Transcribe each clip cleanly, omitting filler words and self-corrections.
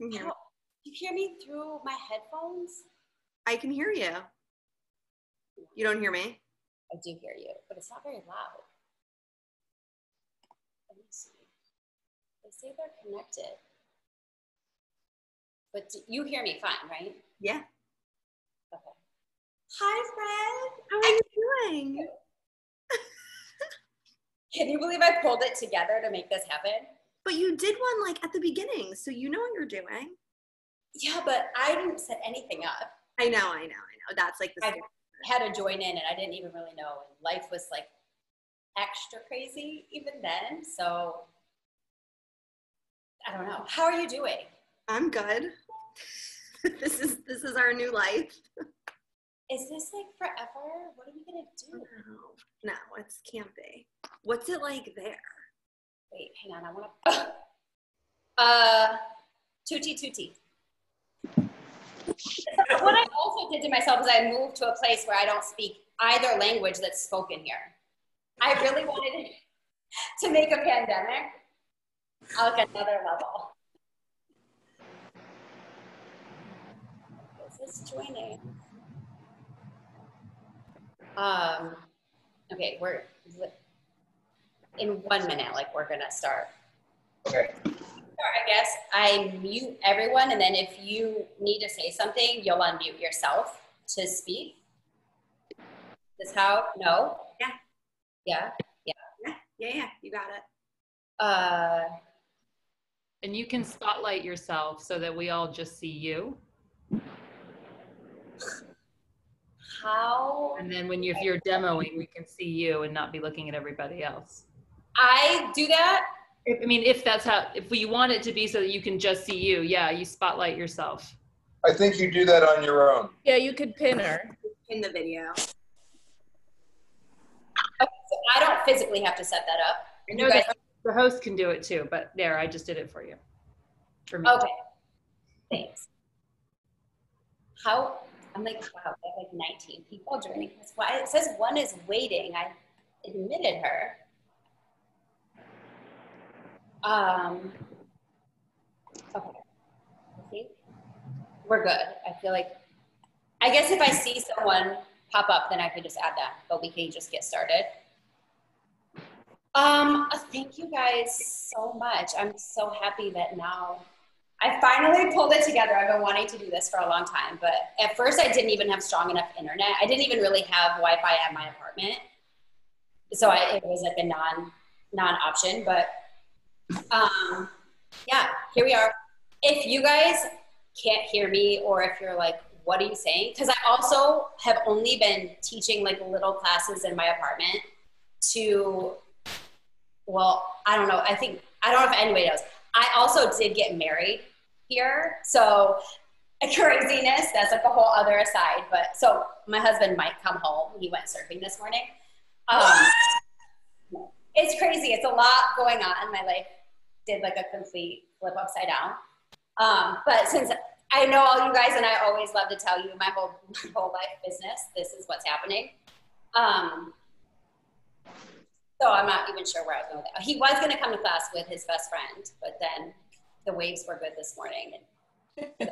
Can you hear me? You hear me through my headphones? I can hear you. You don't hear me? I do hear you, but it's not very loud. Let me see. They say they're connected. But you hear me fine, right? Yeah. Okay. Hi, Fred. How are you doing? Can you believe I pulled it together to make this happen? But you did one like at the beginning, so you know what you're doing. Yeah, but I didn't set anything up. I know. That's like the I had to join in and I didn't even really know. And life was like extra crazy even then. So I don't know. How are you doing? I'm good. This is our new life. Is this like forever? What are we gonna do? No, it can't be. What's it like there? Wait, hang on. I want to. Tutti. What I also did to myself is I moved to a place where I don't speak either language that's spoken here. I really wanted to make a pandemic like another level. Is this joining? Okay, we're in 1 minute, like we're gonna start. Okay. I guess I mute everyone, and then if you need to say something, you'll unmute yourself to speak. Is this how? No? Yeah. Yeah, you got it. And you can spotlight yourself so that we all just see you. How? And then if you're demoing, we can see you and not be looking at everybody else. I do that? If we want it to be so that you can just see you, yeah, you spotlight yourself. I think you do that on your own. Yeah, you could pin her. In the video. Okay, so I don't physically have to set that up. I know the host can do it too, but there, I just did it for you. For me. Okay, thanks. I'm like, wow, I have like 19 people joining this. Why it says one is waiting. I admitted her. Okay, I think we're good. I feel like, I guess if I see someone pop up, then I could just add them, but we can just get started. Thank you guys so much. I'm so happy that now I finally pulled it together. I've been wanting to do this for a long time, but at first I didn't even have strong enough internet. I didn't even really have Wi-Fi at my apartment. So it was like a non-option, but yeah, here we are. If you guys can't hear me, or if you're like, what are you saying? Because I also have only been teaching like little classes in my apartment to, well, I don't know. I don't know if anybody knows. I also did get married here. So craziness, that's like a whole other aside. But so my husband might come home. He went surfing this morning. It's crazy. It's a lot going on. My life did like a complete flip upside down. But since I know all you guys, and I always love to tell you my whole life business, this is what's happening. So I'm not even sure where I was going with that. He was going to come to class with his best friend, but then the waves were good this morning, and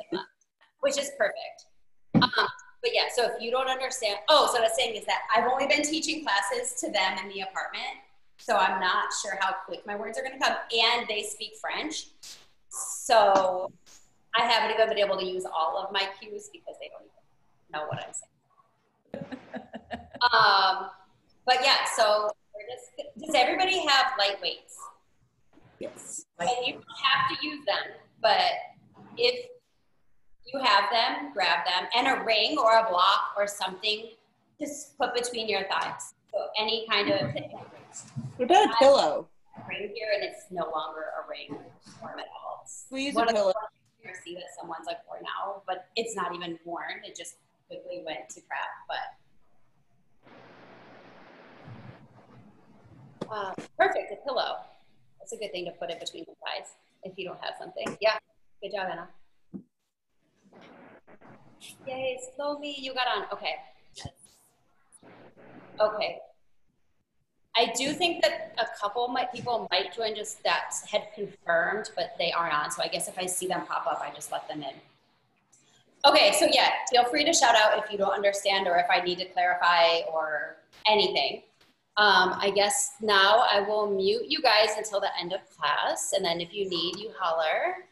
which is perfect. But yeah, so if you don't understand, so what I was saying is that I've only been teaching classes to them in the apartment, so I'm not sure how quick my words are going to come, and they speak French. So I haven't even been able to use all of my cues because they don't even know what I'm saying. But yeah, so does everybody have light weights? Yes. And you don't have to use them, but if you have them, grab them, and a ring or a block or something just put between your thighs. So any kind of thing. What about a pillow? Ring here, and it's no longer a ring form at all. We use a pillow. You see that someone's like worn out, but it's not even worn. It just quickly went to crap. But perfect, a pillow. That's a good thing to put it between the thighs if you don't have something. Yeah, good job, Anna. Yay, slowly, you got on. Okay. Okay. I do think that a couple people might join just that had confirmed, but they aren't on. So I guess if I see them pop up, I just let them in. Okay, so yeah, feel free to shout out if you don't understand or if I need to clarify or anything. I guess now I will mute you guys until the end of class, and then if you need, you holler.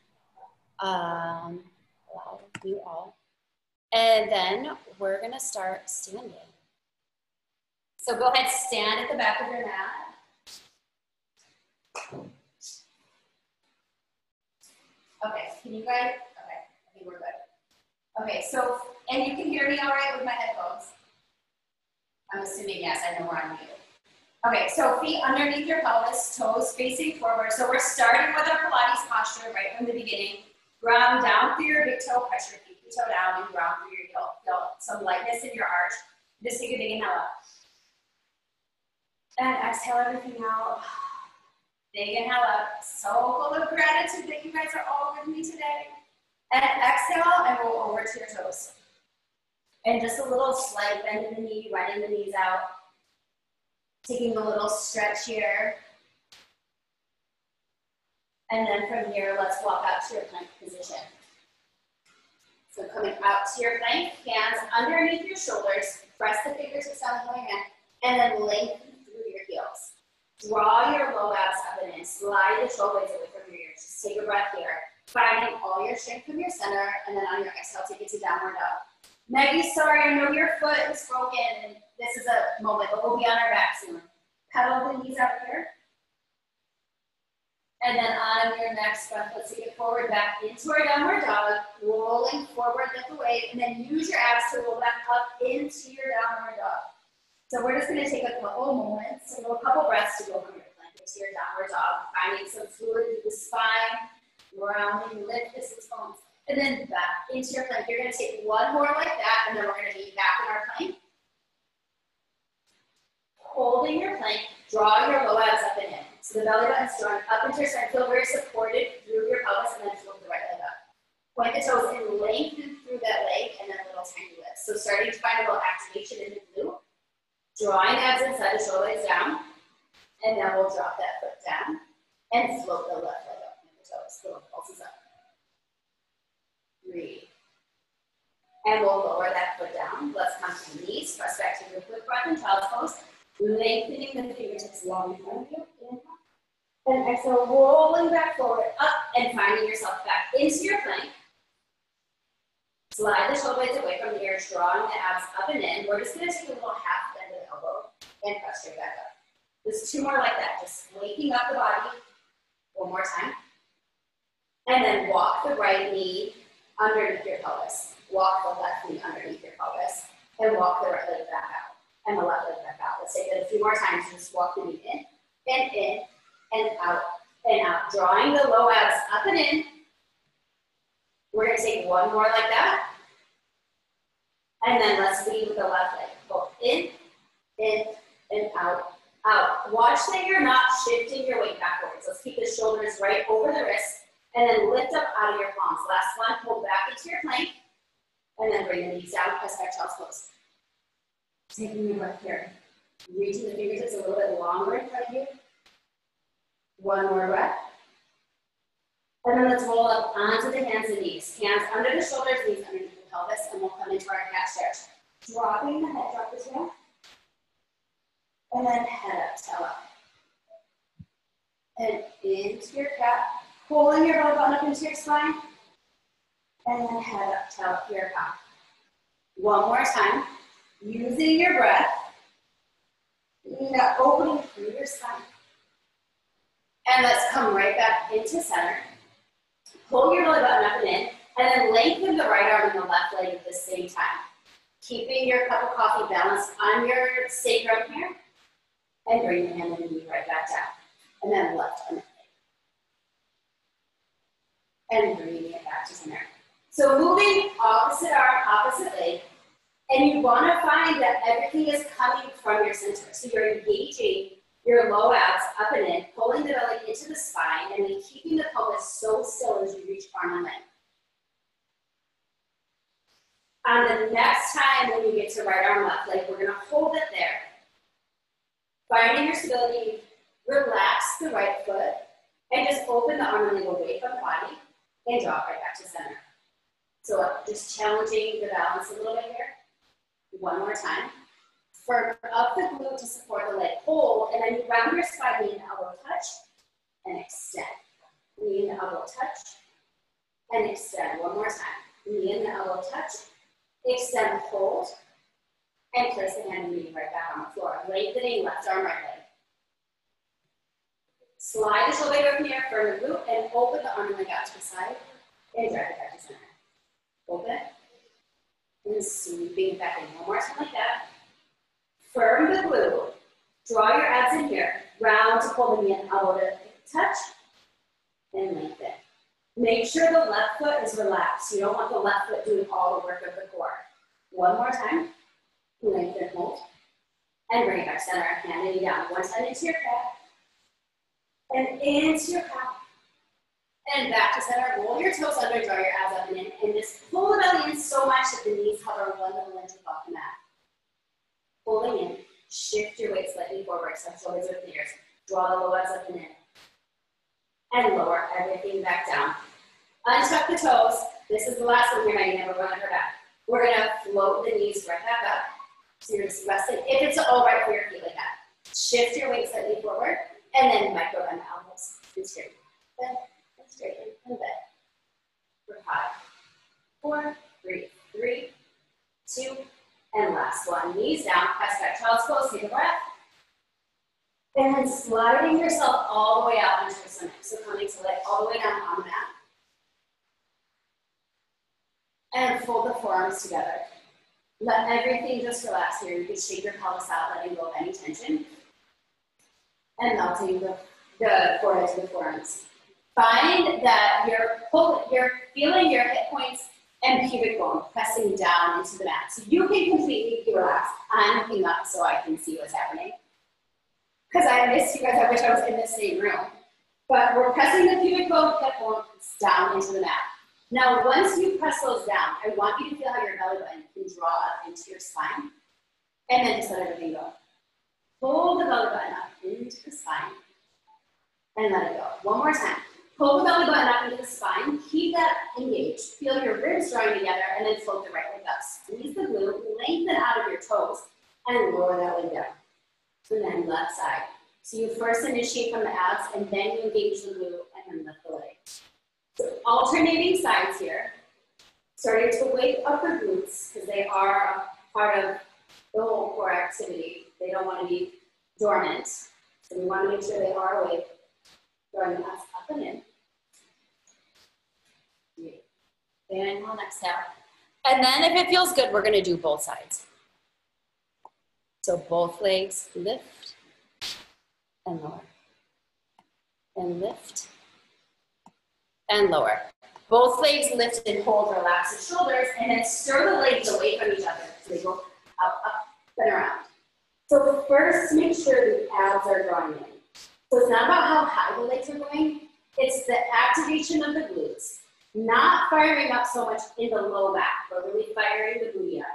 Allow you all. And then we're gonna start standing. So go ahead, stand at the back of your mat. Okay, can you guys, okay, I think we're good. Okay, so, and you can hear me all right with my headphones? I'm assuming yes, I know where I'm muted. Okay, so feet underneath your pelvis, toes facing forward. So we're starting with our Pilates posture right from the beginning. Ground down through your big toe, press your pinky toe down and ground through your heel. Feel some lightness in your arch. Just take a big inhale up. And exhale everything out. Big inhale up. So full of gratitude that you guys are all with me today. And exhale and roll over to your toes. And just a little slight bend in the knee, running the knees out. Taking a little stretch here. And then from here, let's walk out to your plank position. So coming out to your plank, hands underneath your shoulders, press the fingertips down the hand, and then lengthen through your heels. Draw your low abs up and in, slide the shoulder blades away from your ears. Just take a breath here, finding all your strength from your center, and then on your exhale, take it to downward dog. Maggie, sorry, I know your foot is broken, and this is a moment, but we'll be on our back soon. Pedal the knees out here. And then on your next breath, let's take it forward back into our downward dog, rolling forward, lift the weight, and then use your abs to roll back up into your downward dog. So we're just gonna take a couple moments, a couple breaths to go from your plank into your downward dog, finding some fluid through the spine, rounding, lift the sit bones, and then back into your plank. You're gonna take one more like that, and then we're gonna be back in our plank. Holding your plank, draw your low abs up and in. So the belly button's drawn up into your spine. Feel very supported through your pelvis, and then flip the right leg up. Point the toes and lengthen through that leg, and then a little tiny lift. So starting to find a little activation in the glute. Drawing abs inside, the shoulder blades down, and then we'll drop that foot down and float the left leg up with the toes. Little pulses up. Breathe. And we'll lower that foot down. Let's come to the knees. Press back to your quick breath in child's pose. Lengthening the fingertips long in front of you. Inhale. And exhale, rolling back forward, up, and finding yourself back into your plank. Slide the shoulder blades away from the ears, drawing the abs up and in. We're just going to take a little half bend of the elbow and press straight back up. Just two more like that. Just waking up the body. One more time. And then walk the right knee underneath your pelvis. Walk the left knee underneath your pelvis. And walk the right leg back out. And the left leg back out. Let's take it a few more times. Just walk the knee in, and out, and out. Drawing the low abs up and in. We're going to take one more like that. And then let's lead with the left leg. Go in, and out, out. Watch that you're not shifting your weight backwards. Let's keep the shoulders right over the wrists. And then lift up out of your palms. Last one, pull back into your plank. And then bring the knees down, press back, child's pose. Taking your breath here. Reaching the fingertips a little bit longer in front of you. One more breath. And then let's roll up onto the hands and knees. Hands under the shoulders, knees underneath the pelvis, and we'll come into our cat stretch. Dropping the head, drop this down. And then head up, tail up. And into your cat. Pulling your belly button up into your spine. And then head up, tail up, your cat. One more time. Using your breath. Now opening through your spine. And let's come right back into center. Pull your belly button up and in, and then lengthen the right arm and the left leg at the same time. Keeping your cup of coffee balanced on your sacrum here, and bring the hand and the knee right back down. And then left arm. And bringing it back to center. So moving opposite arm, opposite leg, and you want to find that everything is coming from your center. So you're engaging your low abs up and in, pulling the belly into the spine, and then keeping the pelvis so still as you reach arm and leg. On the next time when you get to right arm, left leg, we're going to hold it there. Finding your stability, relax the right foot, and just open the arm and leg away from the body and drop right back to center. So just challenging the balance a little bit here. One more time. Firm up the glute to support the leg. Hold, and then you round your spine, knee and elbow touch, and extend. Knee and elbow touch, and extend. One more time. Knee and the elbow touch, extend, hold, and place the hand and knee right back on the floor. Lengthening left arm, right leg. Slide the shoulder from here, firm the glute, and open the arm and leg out to the side, and drag it back to center. Open, and sweeping it back in. One more time like that. Firm the glute, draw your abs in here, round to pull the knee and elbow to touch, and lengthen. Make sure the left foot is relaxed. You don't want the left foot doing all the work of the core. One more time, lengthen, hold, and bring it back to center, hand and knee down. One time into your cat, and into your cow, and back to center. Roll your toes under, draw your abs up and in, and just pull the belly in so much that the knees hover one little inch off the mat. Pulling in, shift your weight slightly forward, so shoulders with the ears. Draw the low abs up and in. And lower everything back down. Untuck the toes. This is the last one here, Maggie, never run her back. We're gonna float the knees right back up. So you're just resting, if it's all right for your feet like that. Shift your weight slightly forward, and then micro bend the elbows. And straighten, bend, and straighten, and bend. For 5, 4, 3, 2, and last one. Knees down, press back, child's pose, take a breath. And then sliding yourself all the way out into your stomach. So coming to leg all the way down on the mat. And fold the forearms together. Let everything just relax here. You can shake your pelvis out, letting go of any tension. And melting the forehead to the forearms. Find that you're feeling your hip points and pubic bone pressing down into the mat. So you can completely relax. I'm looking up so I can see what's happening. Because I missed you guys, I wish I was in the same room. But we're pressing the pubic bone, hip bones down into the mat. Now, once you press those down, I want you to feel how your belly button can draw up into your spine. And then just let everything go. Pull the belly button up into the spine. And let it go. One more time. Pull the belly button up into the spine. Keep that engaged. Feel your ribs drawing together, and then float the right leg up. Squeeze the glute, lengthen out of your toes, and lower that leg down. And then left side. So you first initiate from the abs, and then you engage the glute, and then lift the leg. So alternating sides here. Starting to wake up the glutes, because they are a part of the whole core activity. They don't want to be dormant. So we want to make sure they are awake. Drawing the abs up and in. Inhale and exhale. And then if it feels good, we're going to do both sides. So both legs lift and lower. And lift and lower. Both legs lift and hold, relax the shoulders, and then stir the legs away from each other. So they go up, up, and around. So first, make sure the abs are drawing in. So it's not about how high the legs are going, it's the activation of the glutes. Not firing up so much in the low back, but really firing the booty up.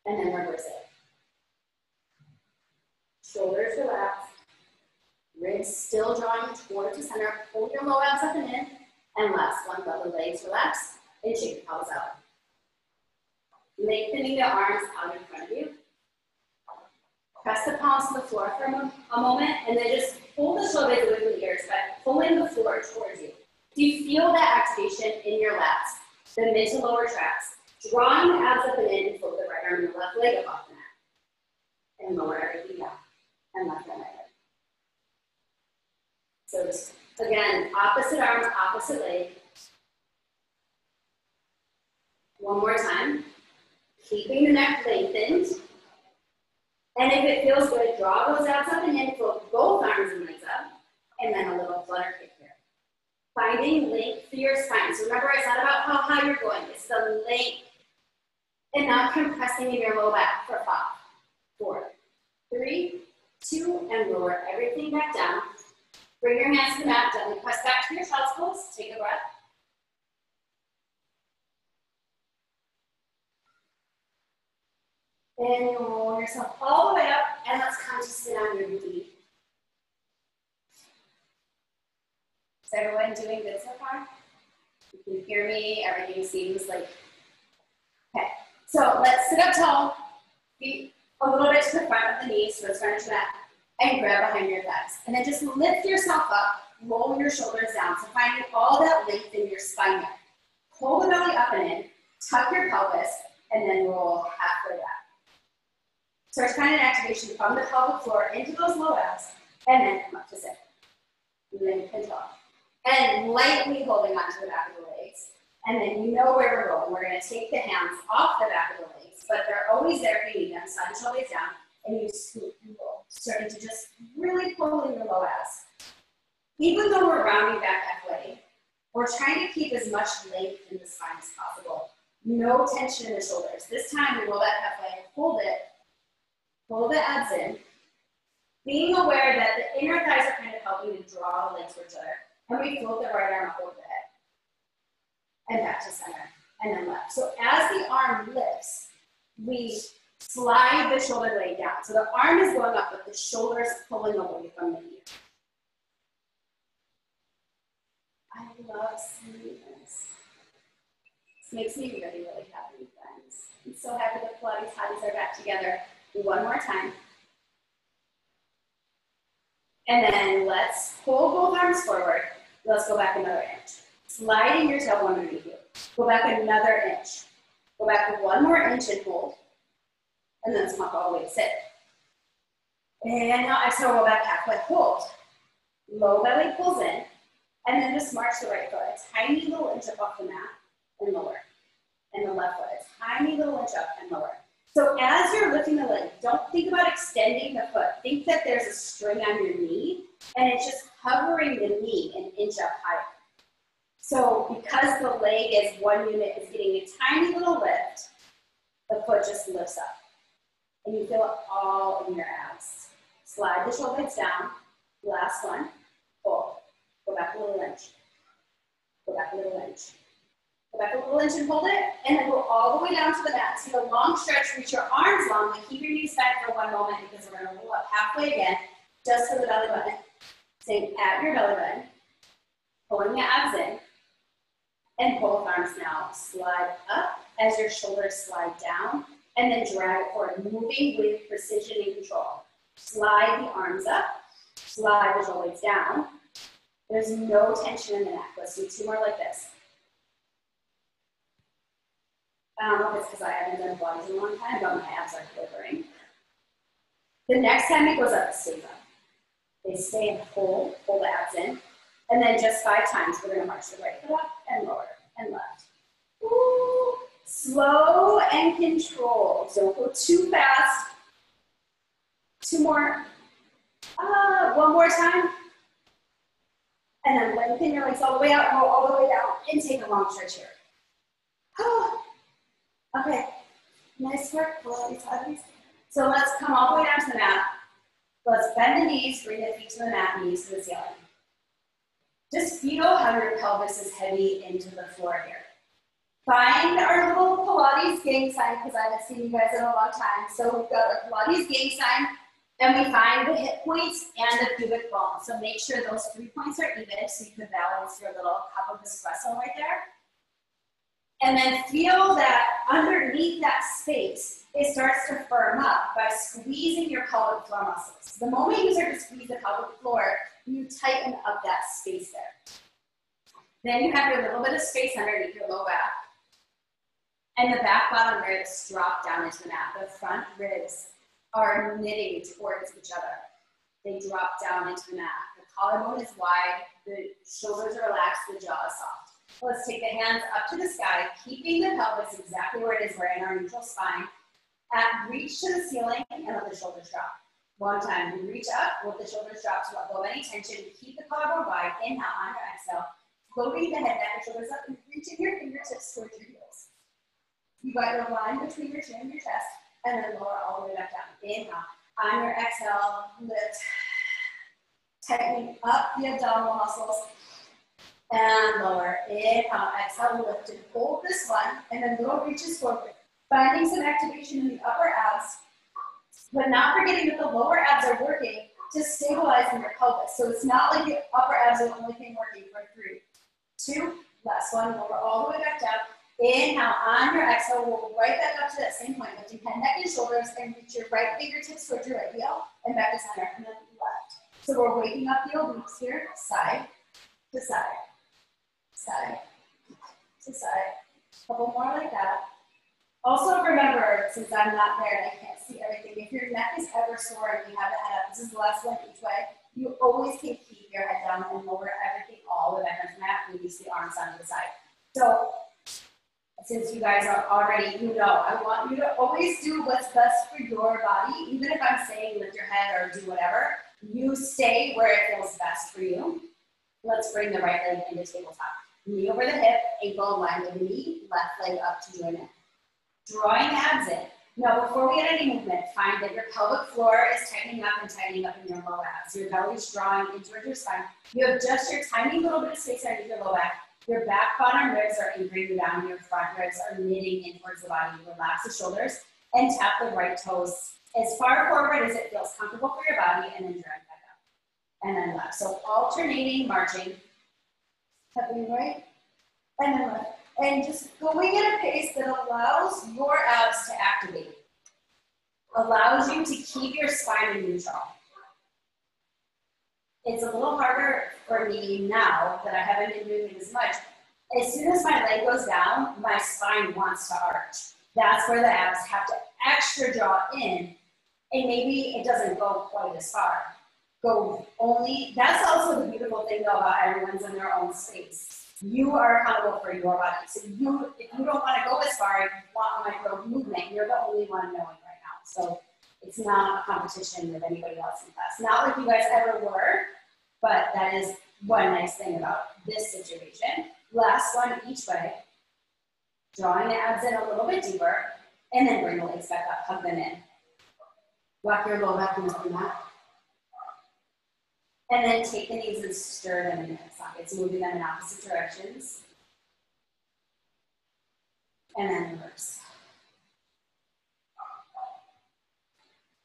And then reverse it. Shoulders relaxed. Ribs still drawing toward the center. Pull your low abs up and in. And last one, let the legs relax and shake the pelvis out. Lengthening the arms out in front of you. Press the palms to the floor for a moment, and then just pull the shoulders away from the ears, but pulling the floor towards you. Do you feel that activation in your lats, the mid to lower tracts? Drawing the abs up and in, and float the right arm and the left leg up off the mat. And lower everything down. And left and right leg. So just, again, opposite arms, opposite leg. One more time. Keeping the neck lengthened. And if it feels good, draw those abs up and in, float both arms and legs up, and then a little flutter kick here. Finding length through your spine. So remember, it's not about how high you're going, it's the length. And not compressing in your low back for 5, 4, 3, 2, and lower everything back down. Bring your hands to the mat, gently press back to your child's pose, take a breath. And you roll yourself all the way up, and let's kind of sit on your knee. Is everyone doing good so far? You can hear me, everything seems like, okay. So let's sit up tall, feet a little bit to the front of the knees, so it's front to that, and grab behind your legs. And then just lift yourself up, roll your shoulders down. So finding all that length in your spine there. Pull the belly up and in, tuck your pelvis, and then roll halfway back. Start finding an activation from the pelvic floor into those low abs, and then come up to sit. And then control. And lightly holding onto the back of the legs. And then you know where we're going. We're going to take the hands off the back of the legs, but they're always there if you need them. Sun shoulders down, and you scoop and roll. Starting to just really pull in your low abs. Even though we're rounding back halfway, we're trying to keep as much length in the spine as possible. No tension in the shoulders. This time we roll that halfway, hold it, pull the abs in. Being aware that the inner thighs are kind of helping to draw the legs towards each other. And we float the right arm up over the head. And back to center. And then left. So as the arm lifts, we slide the shoulder blade down. So the arm is going up, but the shoulder is pulling away from the knee. I love seeing this. This makes me really, really happy, friends. I'm so happy that Pilates Hotties are back together. One more time. And then let's pull both arms forward. Let's go back another inch. Sliding your tailbone underneath you. Go back another inch. Go back one more inch and hold. And then come up all the way to sit. And now exhale, roll back halfway, hold. Low belly pulls in. And then just march the right foot a tiny little inch up off the mat and lower. And the left foot a tiny little inch up and lower. So as you're lifting the leg, don't think about extending the foot. Think that there's a string on your knee, and it's just hovering the knee an inch up higher. So because the leg is one unit is getting a tiny little lift, the foot just lifts up. And you feel it all in your abs. Slide the shoulder blades down. Last one. Pull. Go back a little inch. Go back a little inch. Go back a little inch and hold it, and then go all the way down to the mat. Take a long stretch, reach your arms long, but keep your knees back for one moment because we're going to roll up halfway again, just to the belly button. Staying at your belly button, pulling the abs in, and both arms now slide up as your shoulders slide down, and then drag it forward, moving with precision and control. Slide the arms up, slide the shoulders down. There's no tension in the neck. Let's do two more like this. I don't know if it's because I haven't done Pilates in a long time, but my abs are quivering. The next time it goes up, it stays up. They stay and hold the abs in. And then just 5 times, we're going to march the right foot up and lower and left. Ooh. Slow and controlled. Don't go too fast. 2 more. One more time. And then lengthen your legs all the way out, roll all the way down, and take a long stretch here. Okay, nice work, Pilates Hotties. So let's come all the way down to the mat. Let's bend the knees, bring the feet to the mat, knees to the ceiling. Just feel how your pelvis is heavy into the floor here. Find our little Pilates gang sign, because I haven't seen you guys in a long time. So we've got our Pilates gang sign, and we find the hip points and the pubic bone. So make sure those 3 points are even, so you can balance your little cup of espresso right there. And then feel that underneath that space, it starts to firm up by squeezing your pelvic floor muscles. The moment you start to squeeze the pelvic floor, you tighten up that space there. Then you have your little bit of space underneath your low back. And the back bottom ribs drop down into the mat. The front ribs are knitting towards each other. They drop down into the mat. The collarbone is wide, the shoulders are relaxed, the jaw is soft. Let's take the hands up to the sky, keeping the pelvis exactly where it is. We're in our neutral spine. Reach to the ceiling and let the shoulders drop. One time, we reach up, let the shoulders drop to let go of any tension. Keep the collarbone wide. Inhale, on your exhale. Floating the head, neck, and shoulders up, and reaching your fingertips towards your heels. You got your line between your chin and your chest, and then lower all the way back down. Inhale. On your exhale, lift. Tightening up the abdominal muscles. And lower. Inhale, exhale, lift and hold this one, and then little reaches forward. finding some activation in the upper abs, but not forgetting that the lower abs are working to stabilize in your pelvis. So it's not like the upper abs are the only thing working for 3, 2, last one, lower all the way back down. Inhale, on your exhale, roll right back up to that same point, lifting head, neck, and shoulders, and reach your right fingertips towards your right heel, and back to center, and then left. So we're waking up the obliques here, side to side, side to side. A couple more like that. Also remember, since I'm not there and I can't see everything, if your neck is ever sore and you have the head up, this is the last one each way, you always can keep your head down and lower everything all the way back onto the mat and release the arms onto the side. So, since you guys are already, you know, I want you to always do what's best for your body. Even if I'm saying lift your head or do whatever, you stay where it feels best for you. Let's bring the right leg into tabletop. Knee over the hip, ankle aligned with the knee, left leg up to join in. Drawing the abs in. Now, before we get any movement, find that your pelvic floor is tightening up in your low abs. Your belly's drawing in towards your spine. You have just your tiny little bit of space underneath your low back. Your back bottom ribs are anchoring you down. Your front ribs are knitting in towards the body. Relax the shoulders and tap the right toes as far forward as it feels comfortable for your body, and then drag back up. And then left. So alternating, marching, tapping right, and then left. And just going at a pace that allows your abs to activate. Allows you to keep your spine in neutral. It's a little harder for me now that I haven't been doing it as much. As soon as my leg goes down, my spine wants to arch. That's where the abs have to extra draw in, and maybe it doesn't go quite as far. That's also the beautiful thing though about everyone's in their own space. You are accountable for your body. So if you don't want to go as far, if you want micro movement, you're the only one knowing right now. So it's not a competition with anybody else in class. Not like you guys ever were, but that is one nice thing about this situation. Last one each way. Drawing the abs in a little bit deeper, and then bring the legs back up, hug them in. Walk your low back into the mat. And then take the knees and stir them in hip sockets, moving them in opposite directions. And then reverse.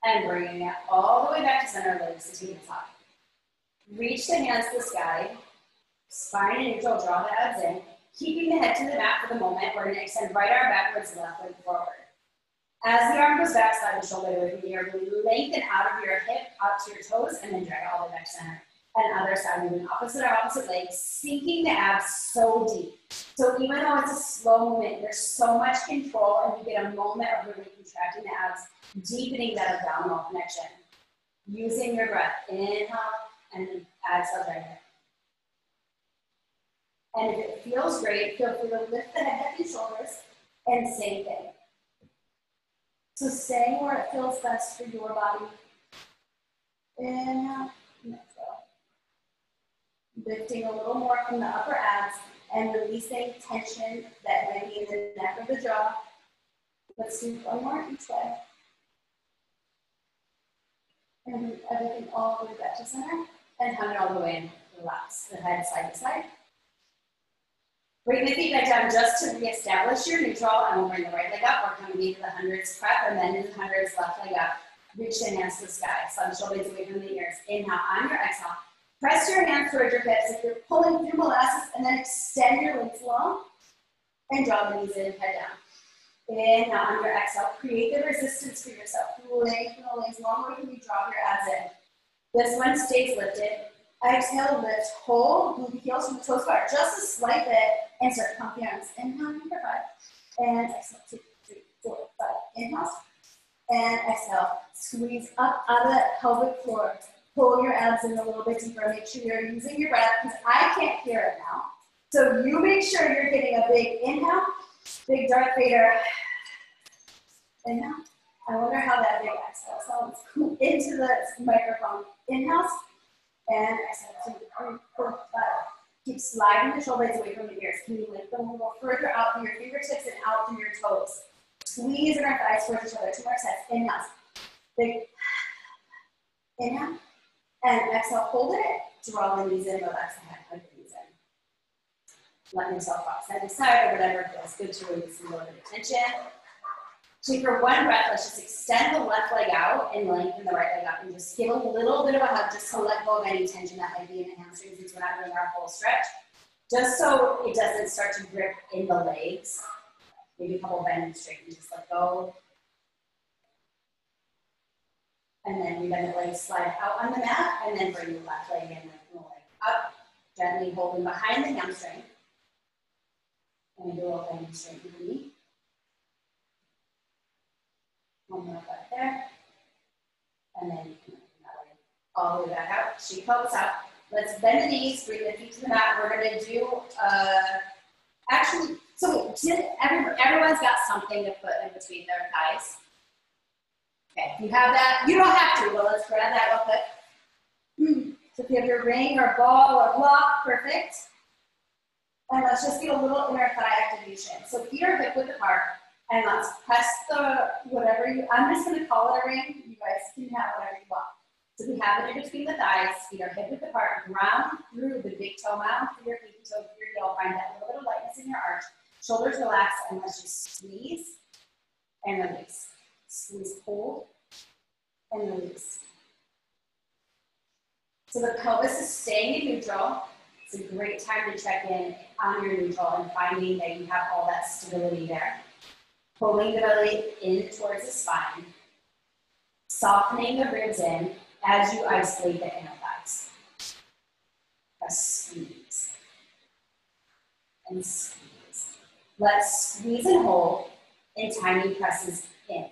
And bringing it all the way back to center, legs to tabletop. Reach the hands to the sky. Spine and neutral, draw the abs in. Keeping the head to the mat for the moment, we're going to extend right arm backwards, left leg forward. As the arm goes back, slide the shoulder away from the ear, really lengthen out of your hip, out to your toes, and then drag it all the way back to center. And other side, moving opposite leg, sinking the abs so deep. So even though it's a slow movement, there's so much control, and you get a moment of really contracting the abs, deepening that abdominal connection. Using your breath, inhale, and then exhale, drag it. And if it feels great, feel free to lift the head, neck, and shoulders, and same thing. So staying where it feels best for your body. Inhale, and exhale. Lifting a little more from the upper abs and releasing tension that might be in the neck or the jaw. Let's do one more each way. And move everything all the way back to center. And hug it all the way and relax the head side to side. Bring the feet back down just to reestablish your neutral, and we'll bring the right leg up. We're coming into the hundreds prep, and then into the hundreds, left leg up. Reach the hands to the sky. Slide the shoulders away from the ears. Inhale, on your exhale. Press your hands towards your hips if you're pulling through molasses, and then extend your legs long, and draw the knees in, head down. Inhale, on your exhale. Create the resistance for yourself. Lengthen the legs long way when you draw your abs in. This one stays lifted. Exhale, lift, hold, move the heels from the toes apart just a slight bit, and start pumping arms. Inhale, for 5, and exhale, 2, 3, 4, 5. Inhale, and exhale. Squeeze up out of that pelvic floor. Pull your abs in a little bit deeper. Make sure you're using your breath, because I can't hear it now. So you make sure you're getting a big inhale, big Darth Vader. Inhale. I wonder how that big exhale sounds into the microphone. Inhale. And exhale, 2, 3, 4, 5. Keep sliding the shoulders away from the ears. Can you lift them a little further out through your fingertips and out through your toes? Squeeze in our thighs towards each other. 2 more sets. Inhale. Big. Inhale. And exhale, hold it. Draw the knees in, relax the head, hug the knees in. Let yourself rock side to side or whatever feels good to release a little bit of tension. So for one breath, let's just extend the left leg out and lengthen the right leg up and just give a little bit of a hug just to let go of any tension that might be in the hamstrings since we're not doing our full stretch. Just so it doesn't start to grip in the legs. Maybe a couple bend and straighten, just let go. And then we bend the legs, slide out on the mat, and then bring the left leg in, lengthen the leg up, gently holding behind the hamstring. And do a little bend and straighten the knee. One more breath there. And then you can open that leg all the way back out. Shake pelvis out. Let's bend the knees, bring the feet to the mat. We're going to do, everyone's got something to put in between their thighs. Okay, if you have that, you don't have to, but let's grab that real quick. So if you have your ring or ball or block, perfect. And let's just get a little inner thigh activation. So feet are hip width apart, and let's press the whatever you, I'm just going to call it a ring. You guys can have whatever you want. So we have it in between the thighs, feet are hip width apart, ground through the big toe mound for your feet, toe for your heel, find that little bit of lightness in your arch, shoulders relax, and let's just squeeze and release. Squeeze, hold, and release. So the pelvis is staying in neutral. It's a great time to check in on your neutral and finding that you have all that stability there. Pulling the belly in towards the spine, softening the ribs in as you isolate the inner thighs. Press, squeeze, and squeeze. Let's squeeze and hold in tiny presses in.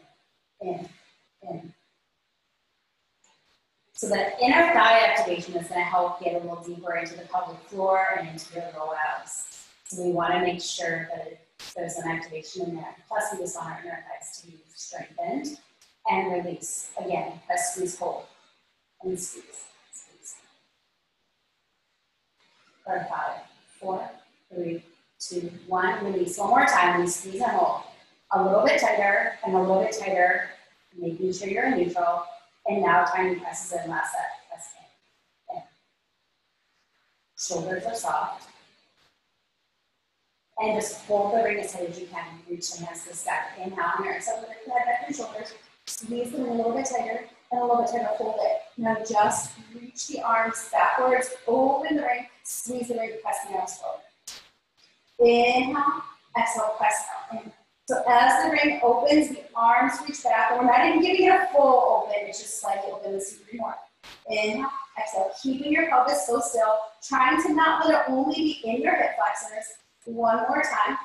So the inner thigh activation is going to help get a little deeper into the pelvic floor and into your low abs. So we want to make sure that there's an activation in there. Plus we just want our inner thighs to be strengthened and release. Again, press, squeeze, hold, and squeeze, squeeze. For 5, 4, 3, 2, 1, release. One more time, we squeeze and hold. A little bit tighter and a little bit tighter, making sure you're in neutral. And now tiny presses in, last set, press in. Shoulders are soft. And just hold the ring as tight as you can. Reach the hands to the sky. Inhale, on your exhale, lift the head back to your shoulders. Squeeze them a little bit tighter and a little bit tighter, hold it. Now just reach the arms backwards, open the ring, squeeze the ring, press the arms forward. Inhale, exhale, press out. So as the ring opens, the arms reach back, and we're not even giving it a full open, it's just slightly open. Let's do 3 more. Inhale, exhale, keeping your pelvis so still, trying to not let it only be in your hip flexors. 1 more time.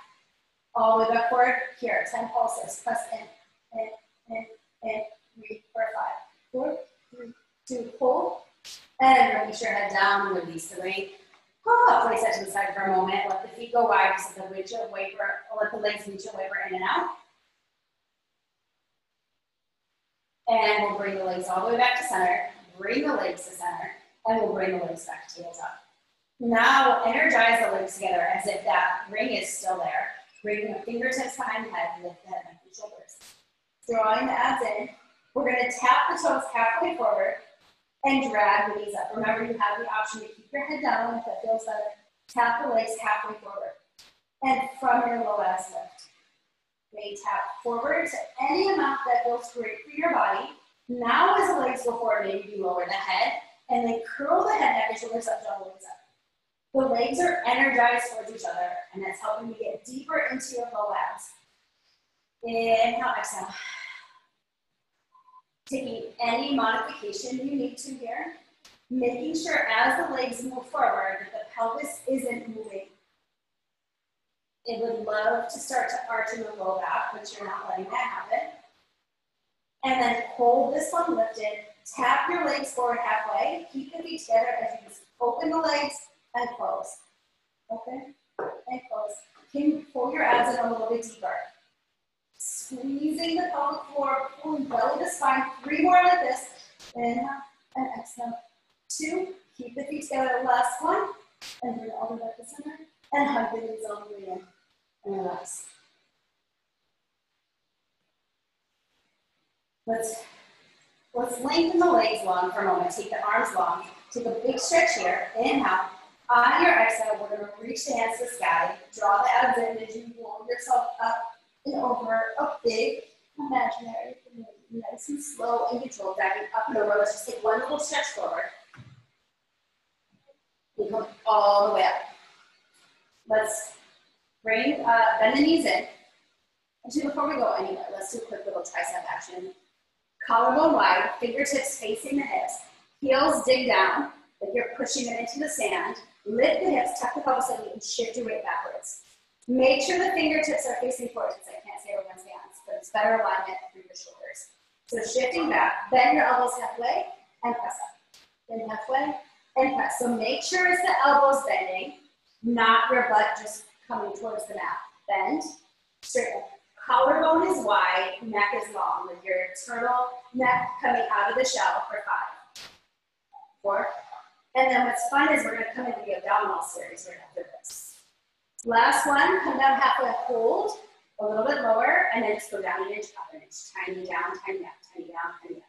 All the way back forward. Here, 10 pulses. Press in, 3, 4, 5, 4, 3, 2, hold. And release your head down, release the ring. Place that to the side for a moment. Let the feet go wide, just let the windshield wiper, let the legs windshield wiper in and out. And we'll bring the legs all the way back to center. Bring the legs to center. And we'll bring the legs back to tabletop. Now energize the legs together as if that ring is still there. Bring the fingertips behind the head, lift the head back to the shoulders. Drawing the abs in. We're going to tap the toes halfway forward and drag the knees up. Remember, you have the option to keep your head down if that feels better. Tap the legs halfway forward. And from your low abs lift. Okay, tap forward to any amount that feels great for your body. Now as the legs go forward, maybe you lower the head and then curl the head, neck, and shoulders up, draw the legs up. The legs are energized towards each other, and that's helping you get deeper into your low abs. Inhale, exhale. Taking any modification you need to here, making sure as the legs move forward that the pelvis isn't moving. It would love to start to arch in the low back, but you're not letting that happen. And then hold this one lifted, tap your legs forward halfway, keep the feet together as you just open the legs and close. Open and close. Can you pull your abs in a little bit deeper? Squeezing the pelvic floor, pulling belly to spine. 3 more like this. Inhale and exhale. 2. Keep the feet together. Last one. And bring it all the way back to center. And hug the knees all the way in. And relax. Let's lengthen the legs long for a moment. Take the arms long. Take a big stretch here. Inhale. On your exhale, we're going to reach the hands to the sky. Draw the abs in as you roll yourself up and over, up big. imaginary, nice and slow and controlled, diving up and over. Let's just take one little stretch forward. And come all the way up. Let's bring, bend the knees in. Actually, before we go anywhere, let's do a quick little tricep action. Collarbone wide, fingertips facing the hips. Heels dig down, like you're pushing them into the sand. Lift the hips, tuck the pelvis in, and shift your weight backwards. Make sure the fingertips are facing forward, because I can't say everyone's hands, but it's better alignment through your shoulders. So shifting back, bend your elbows halfway, and press up. Bend halfway, and press. So make sure it's the elbows bending, not your butt just coming towards the mat. Bend, straighten. Collarbone is wide, neck is long, with your turtle neck coming out of the shell for 5, 4, and then what's fun is we're going to come into the abdominal series right after this. Last one, come down halfway, hold, a little bit lower, and then just go down an inch, up an inch, tiny down, tiny up, tiny down, tiny up.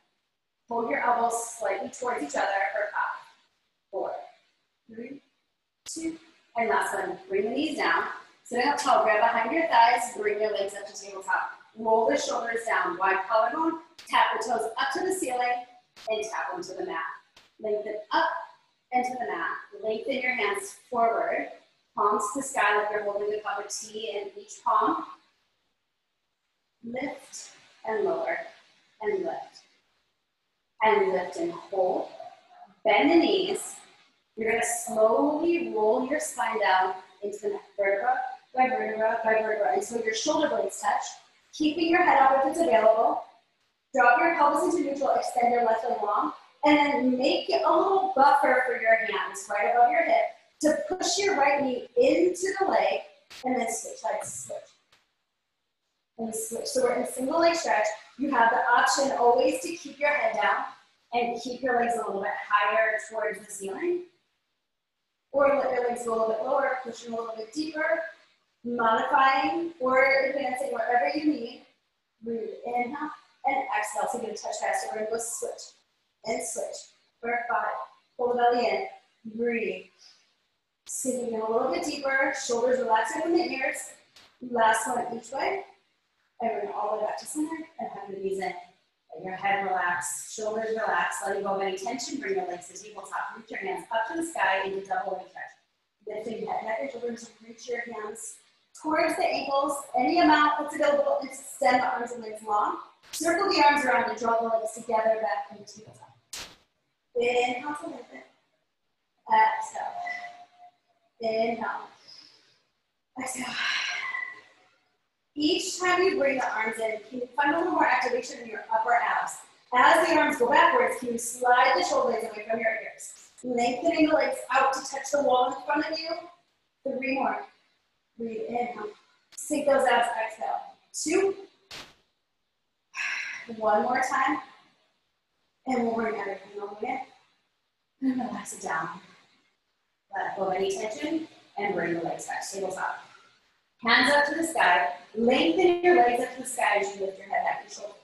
Hold your elbows slightly towards each other for 5, 4, 3, 2, and last one, bring the knees down. Sitting up tall, grab behind your thighs, bring your legs up to tabletop. Roll the shoulders down, wide collarbone, tap the toes up to the ceiling, and tap them to the mat. Lengthen up and to the mat. Lengthen your hands forward, palms to the sky like you're holding the cup of tea in each palm. Lift and lower, and lift. And lift and hold. Bend the knees. You're going to slowly roll your spine down into the neck, vertebra by vertebra by vertebra, until your shoulder blades touch, keeping your head up if it's available. Drop your pelvis into neutral, extend your left leg long, and then make a little buffer for your hands right above your hip to push your right knee into the leg, and then switch, like switch. And switch. So we're in single leg stretch. You have the option always to keep your head down and keep your legs a little bit higher towards the ceiling, or let your legs go a little bit lower, push them a little bit deeper, modifying or advancing wherever you need. Breathe, inhale, and exhale. So you're going to touch faster. We're going to go switch and switch for 5. Pull the belly in. Breathe. Sinking in a little bit deeper. Shoulders relaxing from the ears. Last one each way. And we're going all the way back to center and have your knees in. Let your head relax, shoulders relax, letting go of any tension. Bring your legs to tabletop. Reach your hands up to the sky into double leg stretch. Lifting head, neck, and shoulders. Reach your hands towards the ankles. Any amount that's available. Extend the arms and legs long. Circle the arms around and draw the legs together back into tabletop. Inhale to lift it. Exhale. Inhale. Exhale. Each time you bring the arms in, can you find a little more activation in your upper abs? As the arms go backwards, can you slide the shoulder blades away from your ears? Lengthening the legs out to touch the wall in front of you. 3 more. Breathe, inhale. Sink those abs, exhale. 2. 1 more time. And we'll bring everything all the way in. And relax it down. Let go of any tension and bring the legs back, tabletop. Hands up to the sky. Lengthen your legs up to the sky as you lift your head back and shoulders.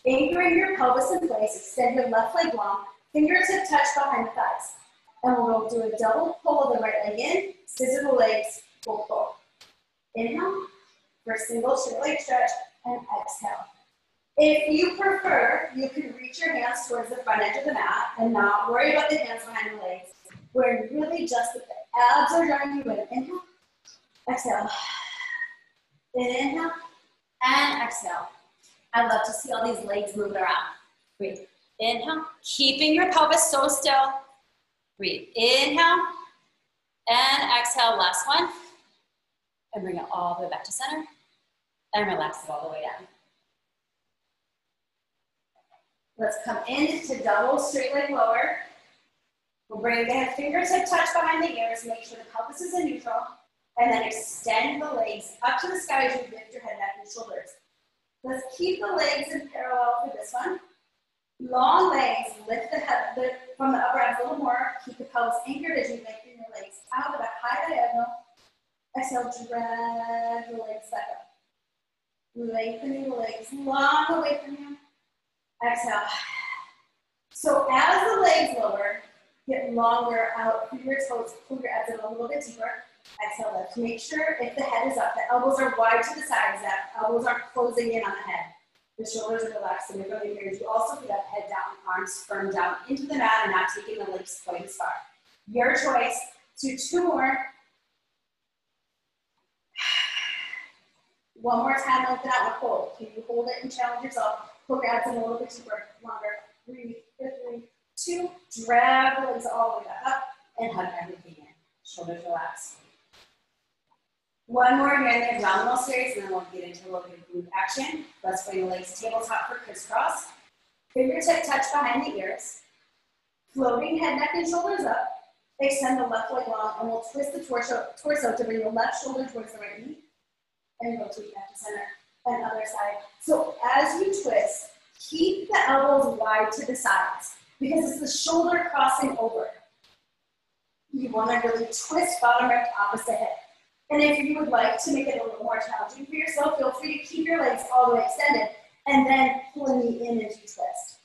Anchoring your pelvis in place. Extend your left leg long. Fingertip touch behind the thighs. And we'll do a double pull of the right leg in. Scissor the legs. Pull, pull. Inhale for a single straight leg stretch. And exhale. If you prefer, you can reach your hands towards the front edge of the mat and not worry about the hands behind the legs. Where really just the abs are drawing you in. Inhale. Exhale. Inhale and exhale. I love to see all these legs moving around. Breathe. Inhale, keeping your pelvis so still. Breathe. Inhale and exhale. Last one. And bring it all the way back to center. And relax it all the way down. Let's come into double straight leg lower. We'll bring the fingertip touch behind the ears. Make sure the pelvis is in neutral. And then extend the legs up to the sky as you lift your head, neck, and shoulders. Let's keep the legs in parallel for this one. Long legs, lift the head from the upper abs a little more. Keep the pelvis anchored as you lengthen your legs out with a high diagonal. Exhale, drag the legs back up. Lengthening the legs long away from you. Exhale. So as the legs lower, get longer out through your toes, pull your abs in a little bit deeper. Exhale, lift. Make sure if the head is up, the elbows are wide to the sides, that elbows aren't closing in on the head. The shoulders are relaxed, and you're going to encourage you also put that head down, arms firm down into the mat, and not taking the legs quite as far. Your choice. Do 2 more. One more time, open out and hold. Can you hold it and challenge yourself? Hook out in a little bit deeper, longer. Breathe, 3, 2. Drag the legs all the way back up and hug everything in. Shoulders relaxed. One more here in the abdominal series, and then we'll get into a little bit of glute action. Let's bring the legs tabletop for crisscross. Fingertip touch behind the ears. Floating head, neck, and shoulders up. Extend the left leg long, and we'll twist the torso to bring the left shoulder towards the right knee. And rotate back to center. And other side. So as you twist, keep the elbows wide to the sides, because it's the shoulder crossing over. You want to really twist bottom right to opposite hip. And if you would like to make it a little more challenging for yourself, feel free to keep your legs all the way extended and then pull the knee in as you twist.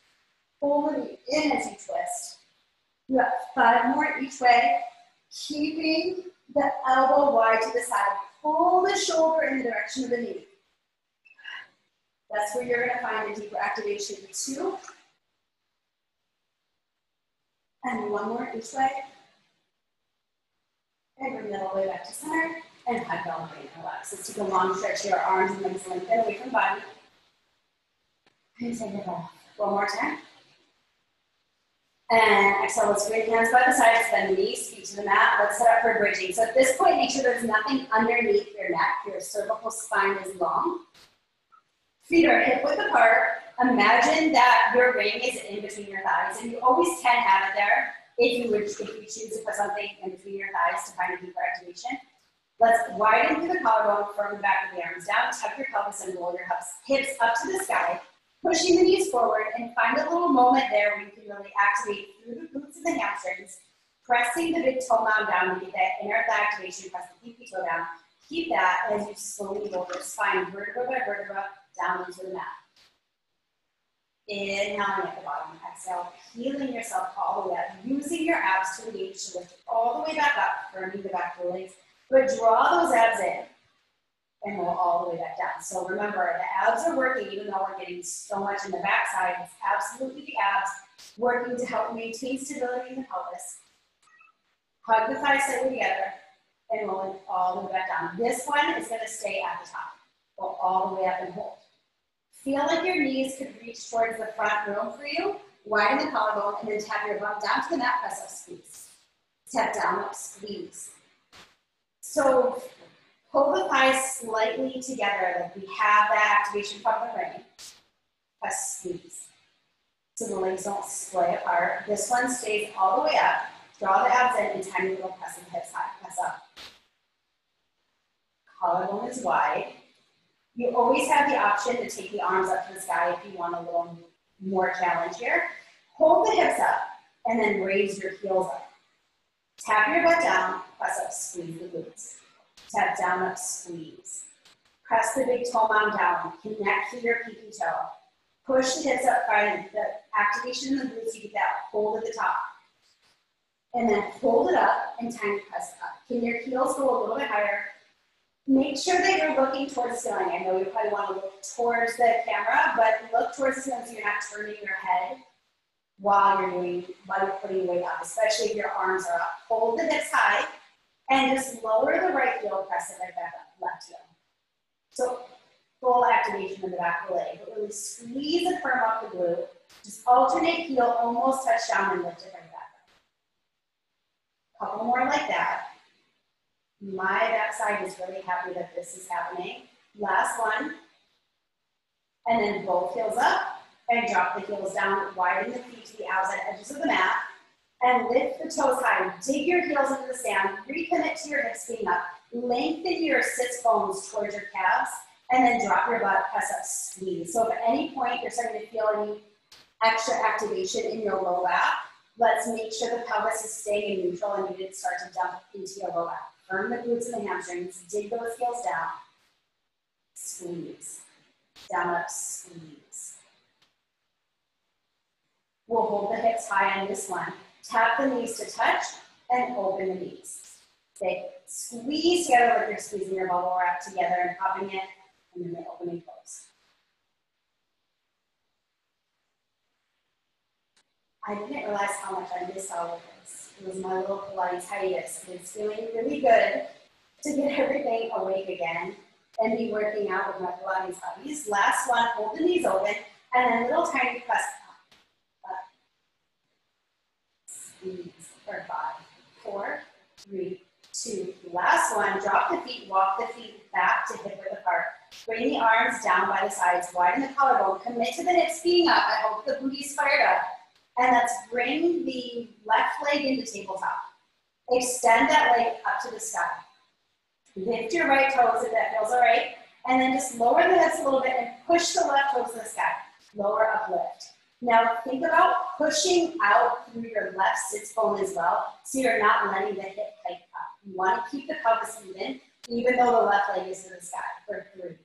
Pull the knee in as you twist. You have 5 more each way, keeping the elbow wide to the side. Pull the shoulder in the direction of the knee. That's where you're going to find a deeper activation. 2. And 1 more each way. And bring that all the way back to center. And hug all the way and relax. Let's take a long stretch here. Arms and legs lengthen away from the body. And take a breath. 1 more time. And exhale, let's bring hands by the sides, bend the knees, feet to the mat. Let's set up for bridging. So at this point, make sure there's nothing underneath your neck. Your cervical spine is long. Feet are hip width apart. Imagine that your ring is in between your thighs, and you always can have it there if you choose to put something in between your thighs to find a deeper activation. Let's widen through the collarbone, firm the back of the arms down, tuck your pelvis and roll your hips up to the sky, pushing the knees forward, and find a little moment there where you can really activate through the glutes and the hamstrings, pressing the big toe mound down to get that inner thigh activation, press the pinky toe down. Keep that as you slowly roll your spine vertebra by vertebra down into the mat. Inhaling at the bottom, exhale, peeling yourself all the way up, using your abs to engage to lift all the way back up, firming the back of the legs, but draw those abs in and roll all the way back down. So remember, the abs are working, even though we're getting so much in the backside. It's absolutely the abs working to help maintain stability in the pelvis. Hug the thighs slightly together and roll it all the way back down. This one is going to stay at the top. Go all the way up and hold. Feel like your knees could reach towards the front room for you. Widen the collarbone and then tap your bum down to the mat, press up, squeeze. Tap down, up, squeeze. So pull the thighs slightly together, like we have that activation from the ring. Press, squeeze. So the legs don't splay apart. This one stays all the way up. Draw the abs in and tiny little press of the hips high. Press up. Collarbone is wide. You always have the option to take the arms up to the sky if you want a little more challenge here. Hold the hips up and then raise your heels up. Tap your butt down, press up, squeeze the glutes. Tap down, up, squeeze. Press the big toe mound down, connect to your pinky toe. Push the hips up, find the activation in the glutes, you get that hold at the top. And then hold it up and tiny press up. Can your heels go a little bit higher? Make sure that you're looking towards the ceiling. I know you probably want to look towards the camera, but look towards the ceiling so you're not turning your head while you're putting weight up, especially if your arms are up. Hold the hips high and just lower the right heel, press it right back up, left heel. So full activation in the back of the leg, but really squeeze and firm up the glute. Just alternate heel, almost touch down and lift it right back up. Couple more like that. My backside is really happy that this is happening. Last one. And then both heels up and drop the heels down, widen the feet to the outside edges of the mat, and lift the toes high. Dig your heels into the sand, recommit to your hips being up, lengthen your sits bones towards your calves, and then drop your butt, press up, squeeze. So if at any point you're starting to feel any extra activation in your low back, let's make sure the pelvis is staying in neutral and you didn't start to dump into your low back. Firm the glutes and the hamstrings, dig those heels down, squeeze, down, up, squeeze. We'll hold the hips high on this one. Tap the knees to touch and open the knees. Stay, squeeze together like you're squeezing your bubble wrap together and popping it, and then open and close. I didn't realize how much I missed all of this. It was my little Pilates hiatus. It's feeling really good to get everything awake again and be working out with my Pilates hotties. Last one, hold the knees open, and then little tiny press up. Squeeze for 5, 4, 3, 2. Last one, drop the feet, walk the feet back to hip width apart. Bring the arms down by the sides, widen the collarbone, commit to the hips being up. I hope the booty's fired up. And let's bring the left leg into tabletop. Extend that leg up to the sky. Lift your right toes if that feels all right. And then just lower the hips a little bit and push the left toes to the sky. Lower, uplift. Now think about pushing out through your left sits bone as well, so you're not letting the hip hike up. You want to keep the pelvis even though the left leg is to the sky. For 3,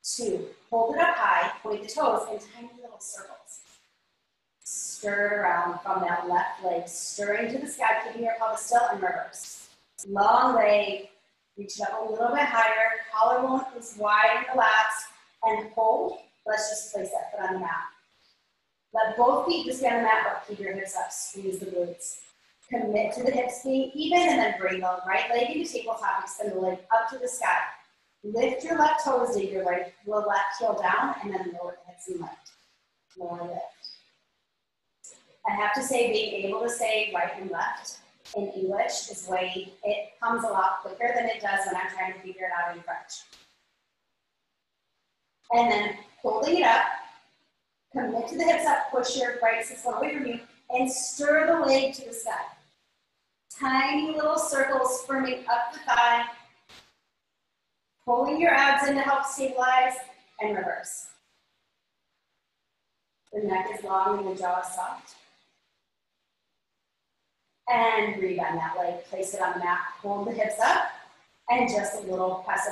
2, hold it up high, point the toes, and tiny little circles. Stir it around from that left leg, stirring to the sky, keeping your pelvis still, and reverse. Long leg, reach it up a little bit higher, collarbone is wide and relaxed, and hold. Let's just place that foot on the mat. Let both feet just be on the mat, but keep your hips up, squeeze the glutes. Commit to the hips being even, and then bring the right leg into tabletop, extend the leg up to the sky. Lift your left toes, dig your left heel down, and then lower the hips and lift. Lower lift. I have to say, being able to say right and left in English is it comes a lot quicker than it does when I'm trying to figure it out in French. And then holding it up, commit to the hips up, push your right sits bone away from you, and stir the leg to the sky. Tiny little circles firming up the thigh, pulling your abs in to help stabilize, and reverse. The neck is long and the jaw is soft. And breathe on that leg, place it on the mat, hold the hips up, and just a little press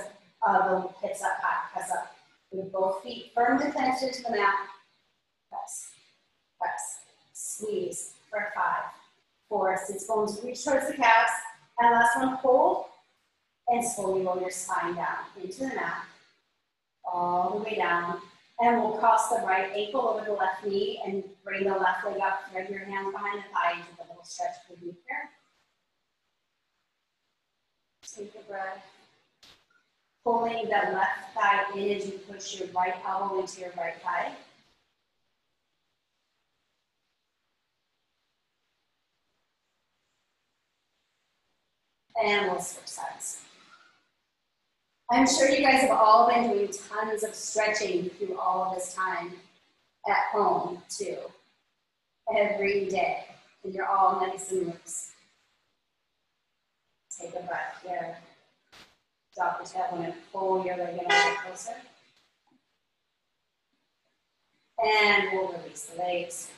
of the hips up high, press up. With both feet firmly planted to the mat, press, press, squeeze for 5, 4, sits bones reach towards the calves, and last one, hold, and slowly roll your spine down into the mat, all the way down, and we'll cross the right ankle over the left knee and bring the left leg up, thread your hands behind the thigh into the little stretch for the here. Take a breath. Pulling that left thigh in as you push your right elbow into your right thigh. And we'll switch sides. I'm sure you guys have all been doing tons of stretching through all of this time at home too, every day, and you're all nice and loose. Take a breath here. Drop the tailbone and pull your leg in a little closer. And we'll release the legs.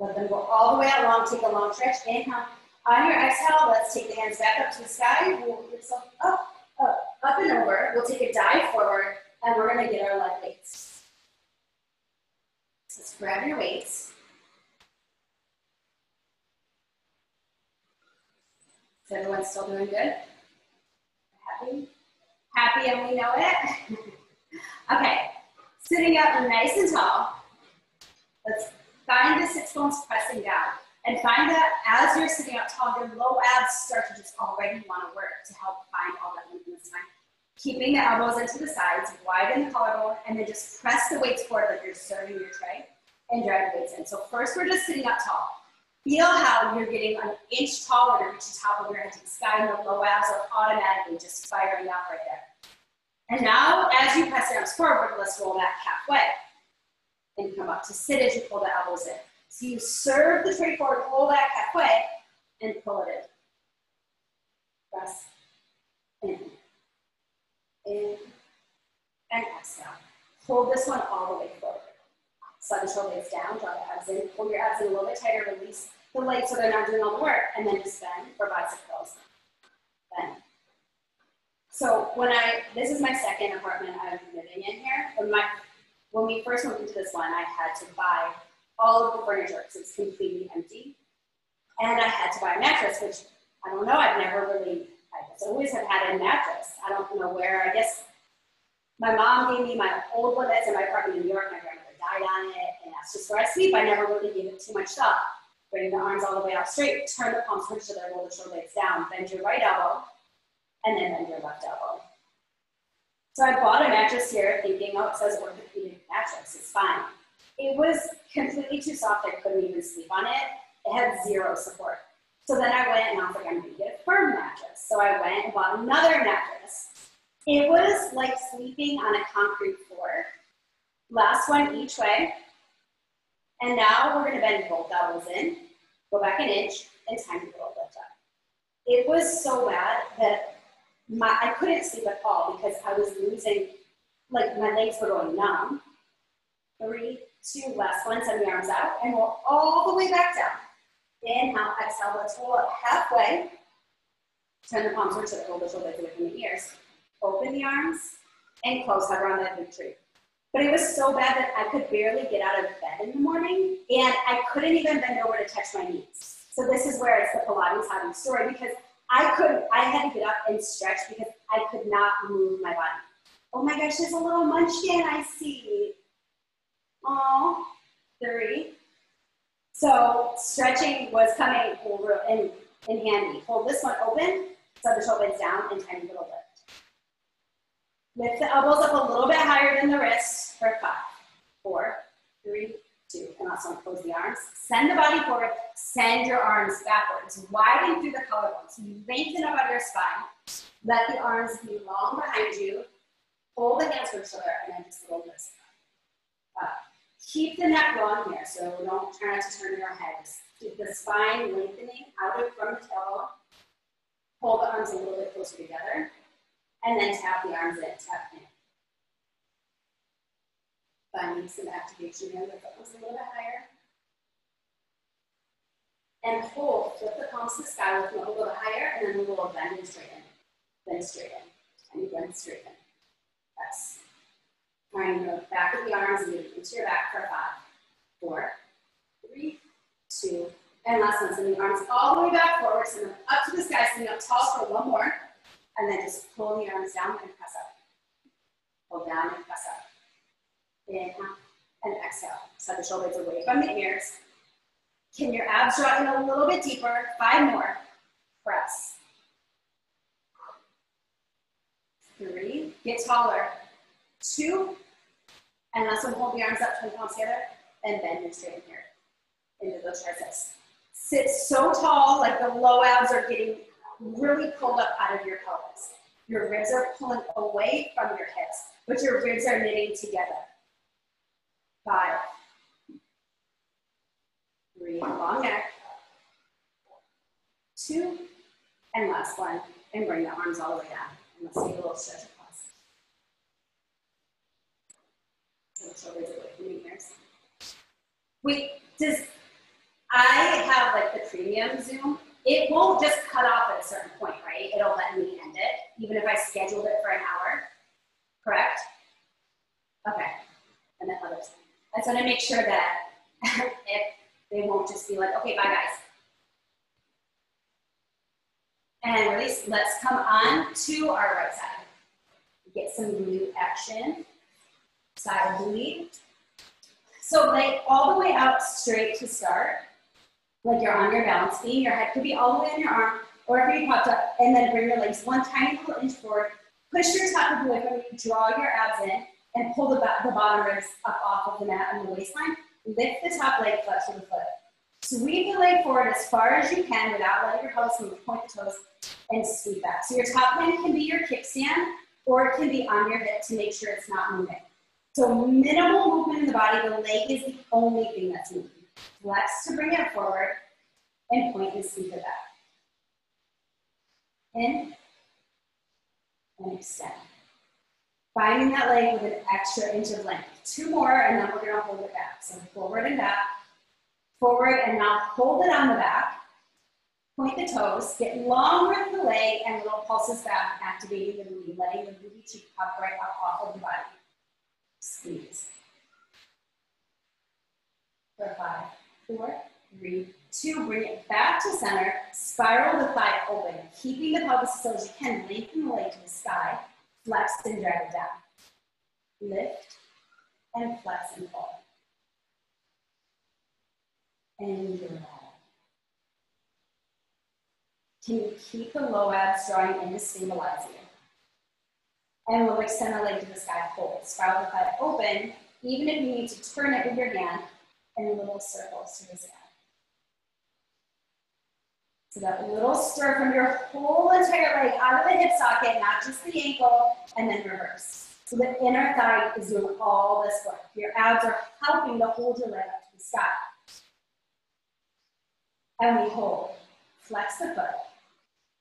Let them go all the way out long. Take a long stretch. Inhale. On your exhale, let's take the hands back up to the sky. We'll lift yourself up, up, up and over. We'll take a dive forward, and we're going to get our leg weights. So let's grab your weights. Is everyone still doing good? Happy? Happy and we know it? Okay, sitting up nice and tall. Let's find the sits bones pressing down. And find that as you're sitting up tall, your low abs start to just already want to work to help find all that movement this time. Keeping the elbows into the sides, widen the collarbone, and then just press the weights forward like you're serving your tray and drag the weights in. So first we're just sitting up tall. Feel how you're getting an inch taller to reach the top of your head to the sky, and the low abs are automatically just firing up right there. And now, as you press your arms forward, let's roll that halfway. And come up to sit as you pull the elbows in. So you serve the tray forward, pull back halfway, and pull it in. Press, in, and exhale. Hold this one all the way forward. Slide the shoulders down, draw the abs in, pull your abs in a little bit tighter, release the legs so they're not doing all the work, and then just bend for bicep curls. Bend. So this is my second apartment I'm living in here. When we first moved into this one, I had to buy all of the furniture because it's completely empty. And I had to buy a mattress, which I don't know, I always have had a mattress. I don't know where, I guess my mom gave me my old one that's in my apartment in New York. My grandmother cried on it, and that's just where I sleep. I never really gave it too much thought. Bring the arms all the way out straight, turn the palms towards each other, roll the shoulder blades down, bend your right elbow, and then bend your left elbow. So I bought a mattress here thinking, oh, it says orthopedic mattress, it's fine. It was completely too soft, I couldn't even sleep on it. It had zero support. So then I went and I was like, I'm gonna get a firm mattress. So I went and bought another mattress. It was like sleeping on a concrete floor. Last one each way. And now we're gonna bend both elbows in, go back an inch, and time to go lift up. It was so bad that I couldn't sleep at all because I was losing, like my legs were going numb. 3, 2, last one, send the arms out, and roll all the way back down. Inhale, exhale, let's roll up halfway. Turn the palms towards the roll the shoulders away from the ears. Open the arms, and close, hover on that big tree. But it was so bad that I could barely get out of bed in the morning, and I couldn't even bend over to touch my knees. So this is where it's the Pilates Hotties story, because I had to get up and stretch because I could not move my body. Oh my gosh, there's a little munchkin I see. Oh, 3. So stretching was coming over in handy. Hold this one open, set the shoulders down, and tiny little lift. Lift the elbows up a little bit higher than the wrists for 5, 4, 3, 2, and also close the arms. Send the body forward, send your arms backwards. Widen through the collarbones. Lengthen up out of your spine. Let the arms be long behind you. Hold the hands for each other, and then just a little twist. Keep the neck long here, so don't try not to turn your head. Just keep the spine lengthening out from the tailbone. Hold the arms a little bit closer together, and then tap the arms in, tap in. Finding some activation here, lift the arms a little bit higher. And hold, flip the palms to the sky, lift them up a little bit higher, and then a little bend and straighten. Bend straighten, and bend straighten. Yes. Find the back of the arms and move into your back for 5, 4, 3, 2, and last one. Send the arms all the way back forward, send them up to the sky, send them up tall for one more, and then just pull the arms down and press up. Pull down and press up. Inhale and exhale. Set the shoulders away from the ears. Can your abs draw in a little bit deeper? 5 more. Press. 3, get taller. 2, and last one, hold the arms up, turn the palms together, and bend and straighten here into those triceps. Sit so tall, like the low abs are getting really pulled up out of your pelvis. Your ribs are pulling away from your hips, but your ribs are knitting together. 5, 3, long neck. 2, and last one, and bring the arms all the way down. And let's take a little stretch across. So the shoulders away from the ears. Wait, I have like the premium Zoom. It won't just cut off at a certain point, right? It'll let me end it, even if I scheduled it for an hour, correct? Okay, and then others. I just want to make sure that if they won't just be like, okay, bye guys. And release, let's come on to our right side. Get some glute action, side bleed. So like all the way out straight to start, like you're on your balance beam, your head could be all the way on your arm, or it could be popped up, and then bring your legs one tiny little inch forward, push your top of the away from you, draw your abs in, and pull the bottom ribs up off of the mat and the waistline. Lift the top leg, flex with the foot. Sweep the leg forward as far as you can without letting your pelvis move, point the toes, and sweep back. So your top hand can be your kickstand, or it can be on your hip to make sure it's not moving. So minimal movement in the body, the leg is the only thing that's moving. Flex to bring it forward, and point and sweep it back. In, and extend. Finding that leg with an extra inch of length. 2 more, and then we're gonna hold it back. So forward and back, forward, and now hold it on the back. Point the toes, get long with the leg, and little pulses back, activating the booty, letting the booty cheek upright up off of the body. Squeeze. For 5, 4, 3, 2, bring it back to center, spiral the thigh open, keeping the pelvis as still as you can, lengthen the leg to the sky, flex and drag it down. Lift and flex and pull. and drag. Can you keep the low abs drawing in to stabilize you? And we'll extend the leg to the sky, hold. Spiral the thigh open, even if you need to turn it with your hand, and little circles to the sky. So that little stir from your whole entire leg out of the hip socket, not just the ankle, and then reverse. So the inner thigh is doing all this work. Your abs are helping to hold your leg up to the sky. And we hold. Flex the foot.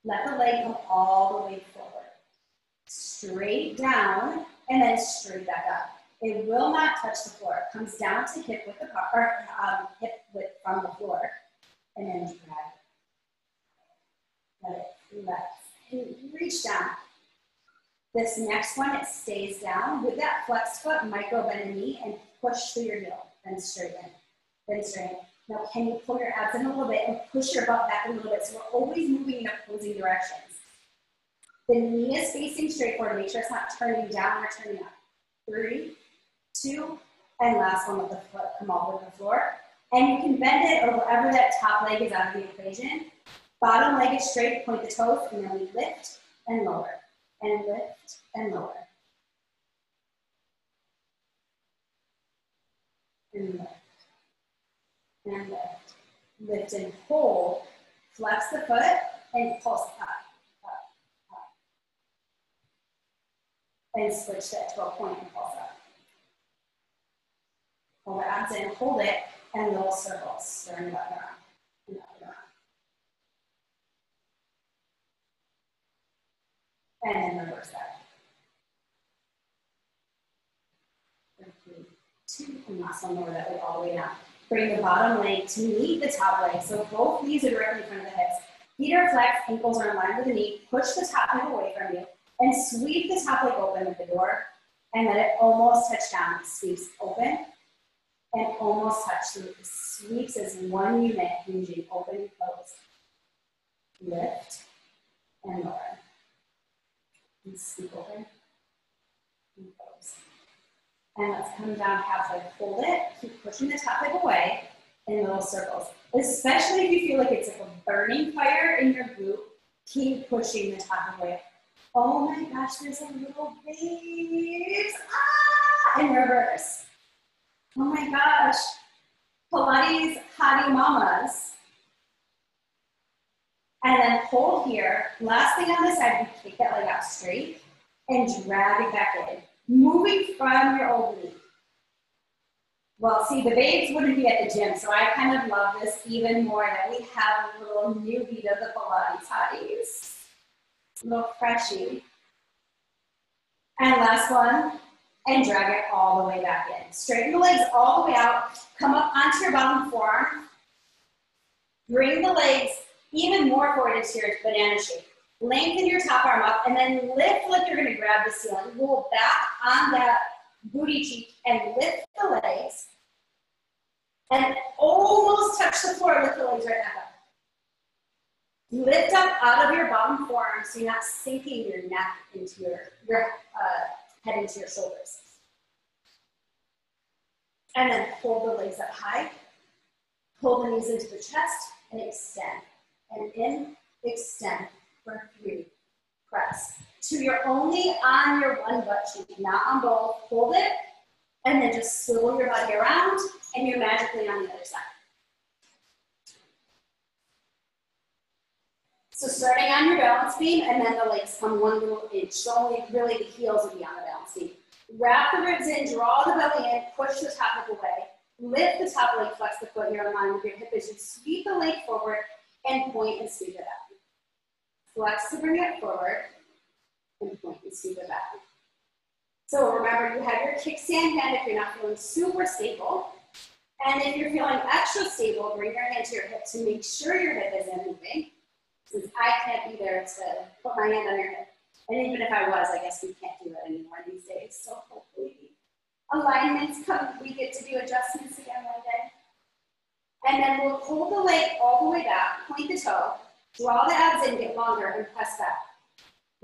Let the leg come all the way forward. Straight down, and then straight back up. It will not touch the floor. It comes down to hip width apart, or hip width from the floor, and then drag. Let it relax. And reach down. This next one, it stays down. With that flexed foot, micro bend the knee and push through your heel. Then straighten. Then straighten. Now, can you pull your abs in a little bit and push your butt back a little bit? So we're always moving in opposing directions. The knee is facing straight forward. Make sure it's not turning down or turning up. 3, 2, and last one, let the foot come all over the floor. And you can bend it or wherever that top leg is out of the equation. Bottom leg is straight, point the toes, and then we lift and lower. And lift and lower. And lift. And lift. Lift and hold. Flex the foot and pulse up. And switch that to a point and pulse up. Pull the abs in, hold it, and little circles, stirring it up and around, and up and around. And then reverse that. 3, 2, and last one, lower that leg all the way down. Bring the bottom leg to meet the top leg. So both knees are directly in front of the hips. Feet are flexed, ankles are in line with the knee. Push the top leg away from you. And sweep the top leg open with the door and let it almost touch down. It sweeps open and almost touch. So it sweeps as one unit, hinging open and close. Lift and lower. And sweep open and close. And let's come down halfway. Hold it. Keep pushing the top leg away in little circles. Especially if you feel like it's like a burning fire in your glute, keep pushing the top leg away. Oh my gosh, there's a little waves. Ah! And reverse. Oh my gosh. Pilates Hottie Mamas. And then hold here. Last thing on this side, you kick that leg out straight and drag it back in. Moving from your old knee. Well, see, the babes wouldn't be at the gym, so I kind of love this even more that we have a little newbie to the Pilates Hotties. A little freshie. And last one, and drag it all the way back in. Straighten the legs all the way out. Come up onto your bottom forearm. Bring the legs even more forward into your banana shape. Lengthen your top arm up, and then lift like you're gonna grab the ceiling. Roll back on that booty cheek and lift the legs. And almost touch the floor, lift the legs right back up. Lift up out of your bottom forearm so you're not sinking your neck into your head into your shoulders. And then hold the legs up high. Pull the knees into the chest and extend. And in, extend for 3. Press. So you're only on your one butt cheek, not on both. Hold it. And then just swivel your body around and you're magically on the other side. So starting on your balance beam, and then the legs come one little inch. So only really the heels will be on the balance beam. Wrap the ribs in, draw the belly in, push the top leg away. Lift the top leg, flex the foot, you're in line with your hip as you sweep the leg forward and point and sweep it back. Flex to bring it forward and point and sweep it back. So remember, you have your kickstand hand if you're not feeling super stable. And if you're feeling extra stable, bring your hand to your hip to make sure your hip isn't moving. Since I can't be there to put my hand on your hip. And even if I was, I guess we can't do it anymore these days. So hopefully alignments come, we get to do adjustments again one day. And then we'll hold the leg all the way back, point the toe, draw the abs in, get longer, and press back.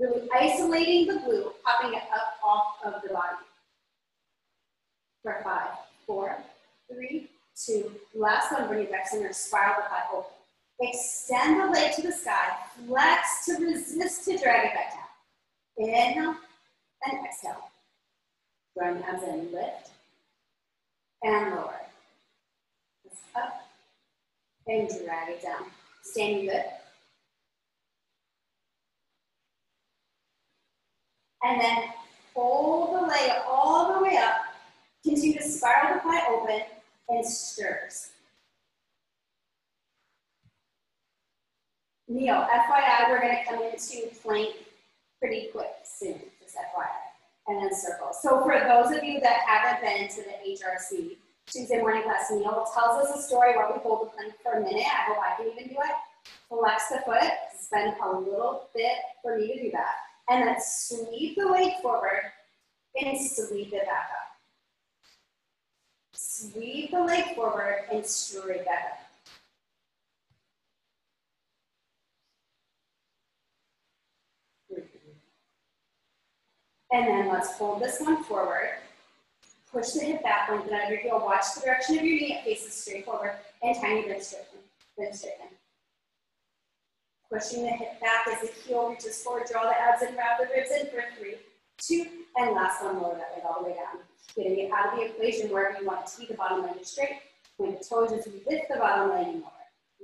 Really isolating the glute, popping it up off of the body. For 5, 4, 3, 2. Last one, bring it back center, spiral the butt open. Extend the leg to the sky, flex to resist to drag it back down. Inhale and exhale. Drawing the abs in, lift and lower. Lift up and drag it down. Standing good. And then hold the leg all the way up. Continue to spiral the thigh open and stirs. Neil, FYI, we're going to come into plank pretty quick soon, just FYI, and then circle. So for those of you that haven't been to the HRC Tuesday morning class, Neil tells us a story while we hold the plank for a minute. I hope I can even do it. Flex the foot, spend a little bit for me to do that, and then sweep the leg forward and sweep it back up. Sweep the leg forward and straight back up. And then let's hold this one forward. Push the hip back, lengthen out of your heel. Watch the direction of your knee. It faces straight forward. And tiny bend straighten. Bend straighten. Pushing the hip back as the heel reaches forward. Draw the abs in, wrap the ribs in for 3, 2, and last one, lower that leg all the way down. Getting it out of the equation wherever you want it to be. The bottom leg is straight. Point the toes as you lift the bottom leg and lower.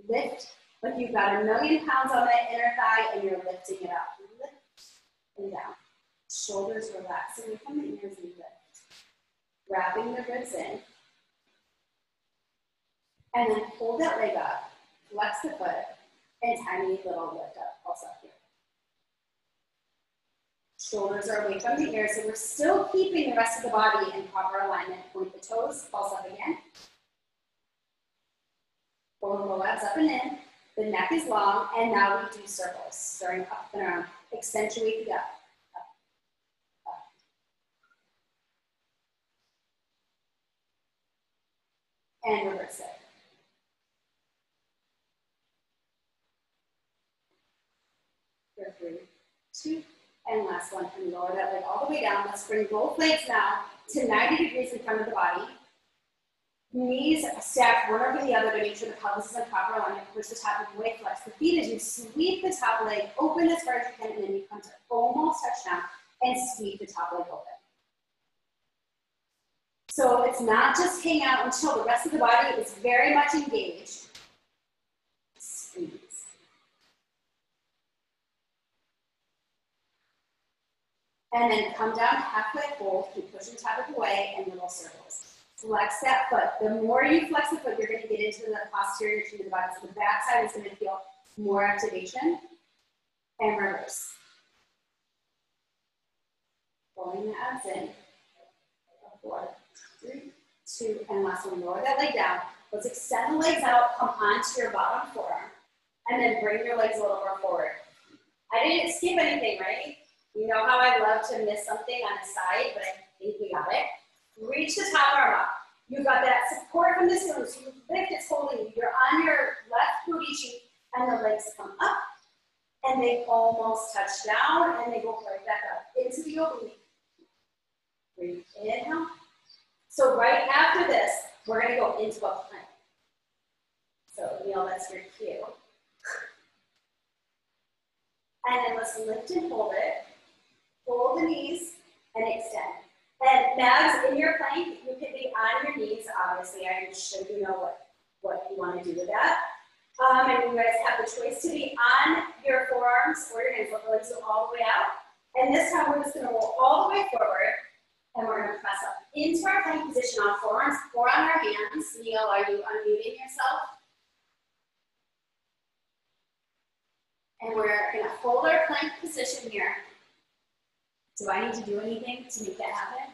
Lift like you've got 1,000,000 pounds on that inner thigh and you're lifting it up. Lift and down. Shoulders relax away from the ears and lift. Wrapping the ribs in. And then hold that leg up, flex the foot, and tiny little lift up, also up here. Shoulders are away from the ears, so we're still keeping the rest of the body in proper alignment. Point the toes, pulse up again. Pull the low abs up and in. The neck is long, and now we do circles, starting up and around. Accentuate the up. And reverse it. For 3, 2, and last one. And lower that leg all the way down. Let's bring both legs now to 90 degrees in front of the body. Knees stacked one over the other to make sure the pelvis is in proper alignment. Push the top of the leg, flex the feet as you sweep the top leg open as far as you can, and then you come to almost touch down and sweep the top leg open. So it's not just hang out until the rest of the body is very much engaged. Squeeze. And then come down halfway, hold, keep pushing the top of the way, and little circles. Flex that foot. The more you flex the foot, you're going to get into the posterior chain of the body. So the back side is going to feel more activation. And reverse. Pulling the abs in. 4, 3, 2, and last one. Lower that leg down. Let's extend the legs out, come onto your bottom forearm, and then bring your legs a little more forward. I didn't skip anything, right? You know how I love to miss something on the side, but I think we got it. Reach the top arm up. You've got that support from the ceiling, so you lift, it's holding you. You're on your left booty cheek, and the legs come up, and they almost touch down, and they go right back up into the oblique. Breathe, inhale. So right after this, we're going to go into a plank. So, Neil, that's your cue. And then let's lift and hold it. Hold the knees and extend. And Mags, in your plank, you can be on your knees. Obviously, I'm sure you know what you want to do with that. And you guys have the choice to be on your forearms or your hands. Let the legs go all the way out. And this time, we're just going to roll all the way forward. And we're going to press up into our plank position on forearms or on our hands. Neil, are you unmuting yourself? And we're going to hold our plank position here. Do I need to do anything to make that happen?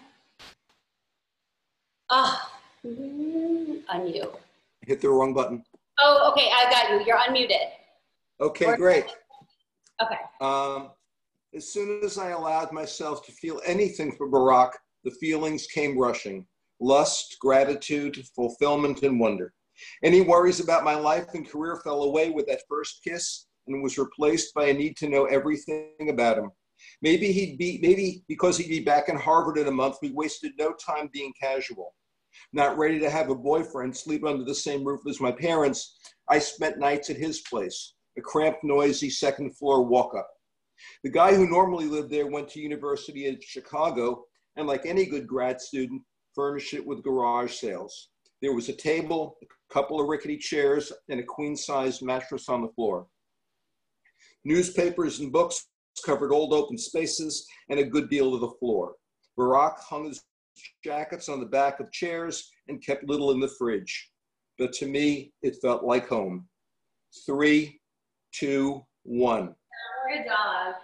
Unmute. Hit the wrong button. Oh, okay, I got you. You're unmuted. Okay, great. Okay. As soon as I allowed myself to feel anything for Barack, the feelings came rushing. Lust, gratitude, fulfillment, and wonder. Any worries about my life and career fell away with that first kiss and was replaced by a need to know everything about him. Maybe because he'd be back in Harvard in a month, we wasted no time being casual. Not ready to have a boyfriend sleep under the same roof as my parents, I spent nights at his place, a cramped, noisy second floor walk up. The guy who normally lived there went to University of Chicago, and like any good grad student, furnished it with garage sales. There was a table, a couple of rickety chairs, and a queen-sized mattress on the floor. Newspapers and books covered old open spaces and a good deal of the floor. Barack hung his jackets on the back of chairs and kept little in the fridge. But to me, it felt like home. 3, 2, 1. Our dog.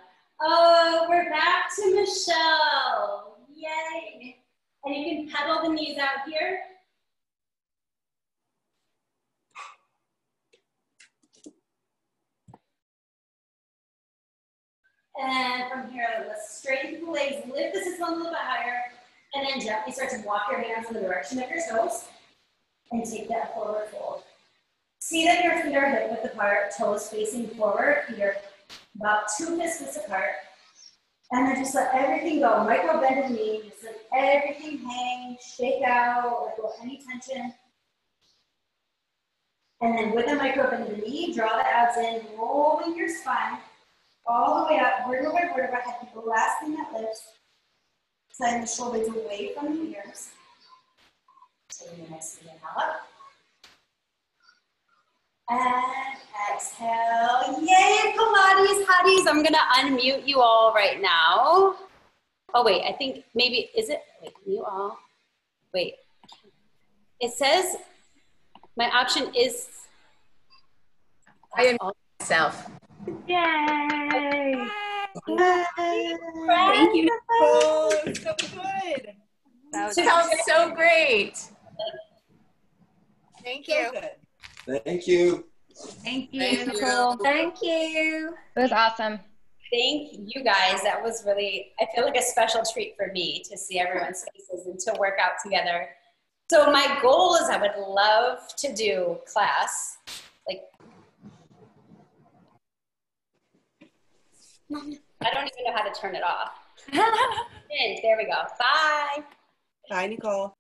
Oh, we're back to Michelle. Yay. And you can pedal the knees out here. And from here, let's straighten the legs, lift the sit a little bit higher, and then gently start to walk your hands in the direction of your toes, and take that forward fold. See that your feet are hip width apart, toes facing forward, feet are about 2 fists widths apart. And then just let everything go. Micro bend the knee, just let everything hang, shake out, let go of any tension. And then with a micro bend of the knee, draw the abs in, rolling your spine all the way up, vertebra by vertebra, head the last thing that lifts. Sliding the shoulders away from the ears. Taking a nice inhale up. And exhale. Yay, Pilates Hotties. I'm gonna unmute you all right now. Oh wait, I think maybe, is it, wait, you all, wait. It says, my option is. I am myself. Yay! Thank you, Nicole. So good. That sounds so great. Thank So you. good. Thank you. Thank you. Thank you. Thank you. It was awesome. Thank you guys. That was really, I feel like a special treat for me to see everyone's faces and to work out together. So my goal is I would love to do class, like, I don't even know how to turn it off. And there we go. Bye. Bye, Nicole.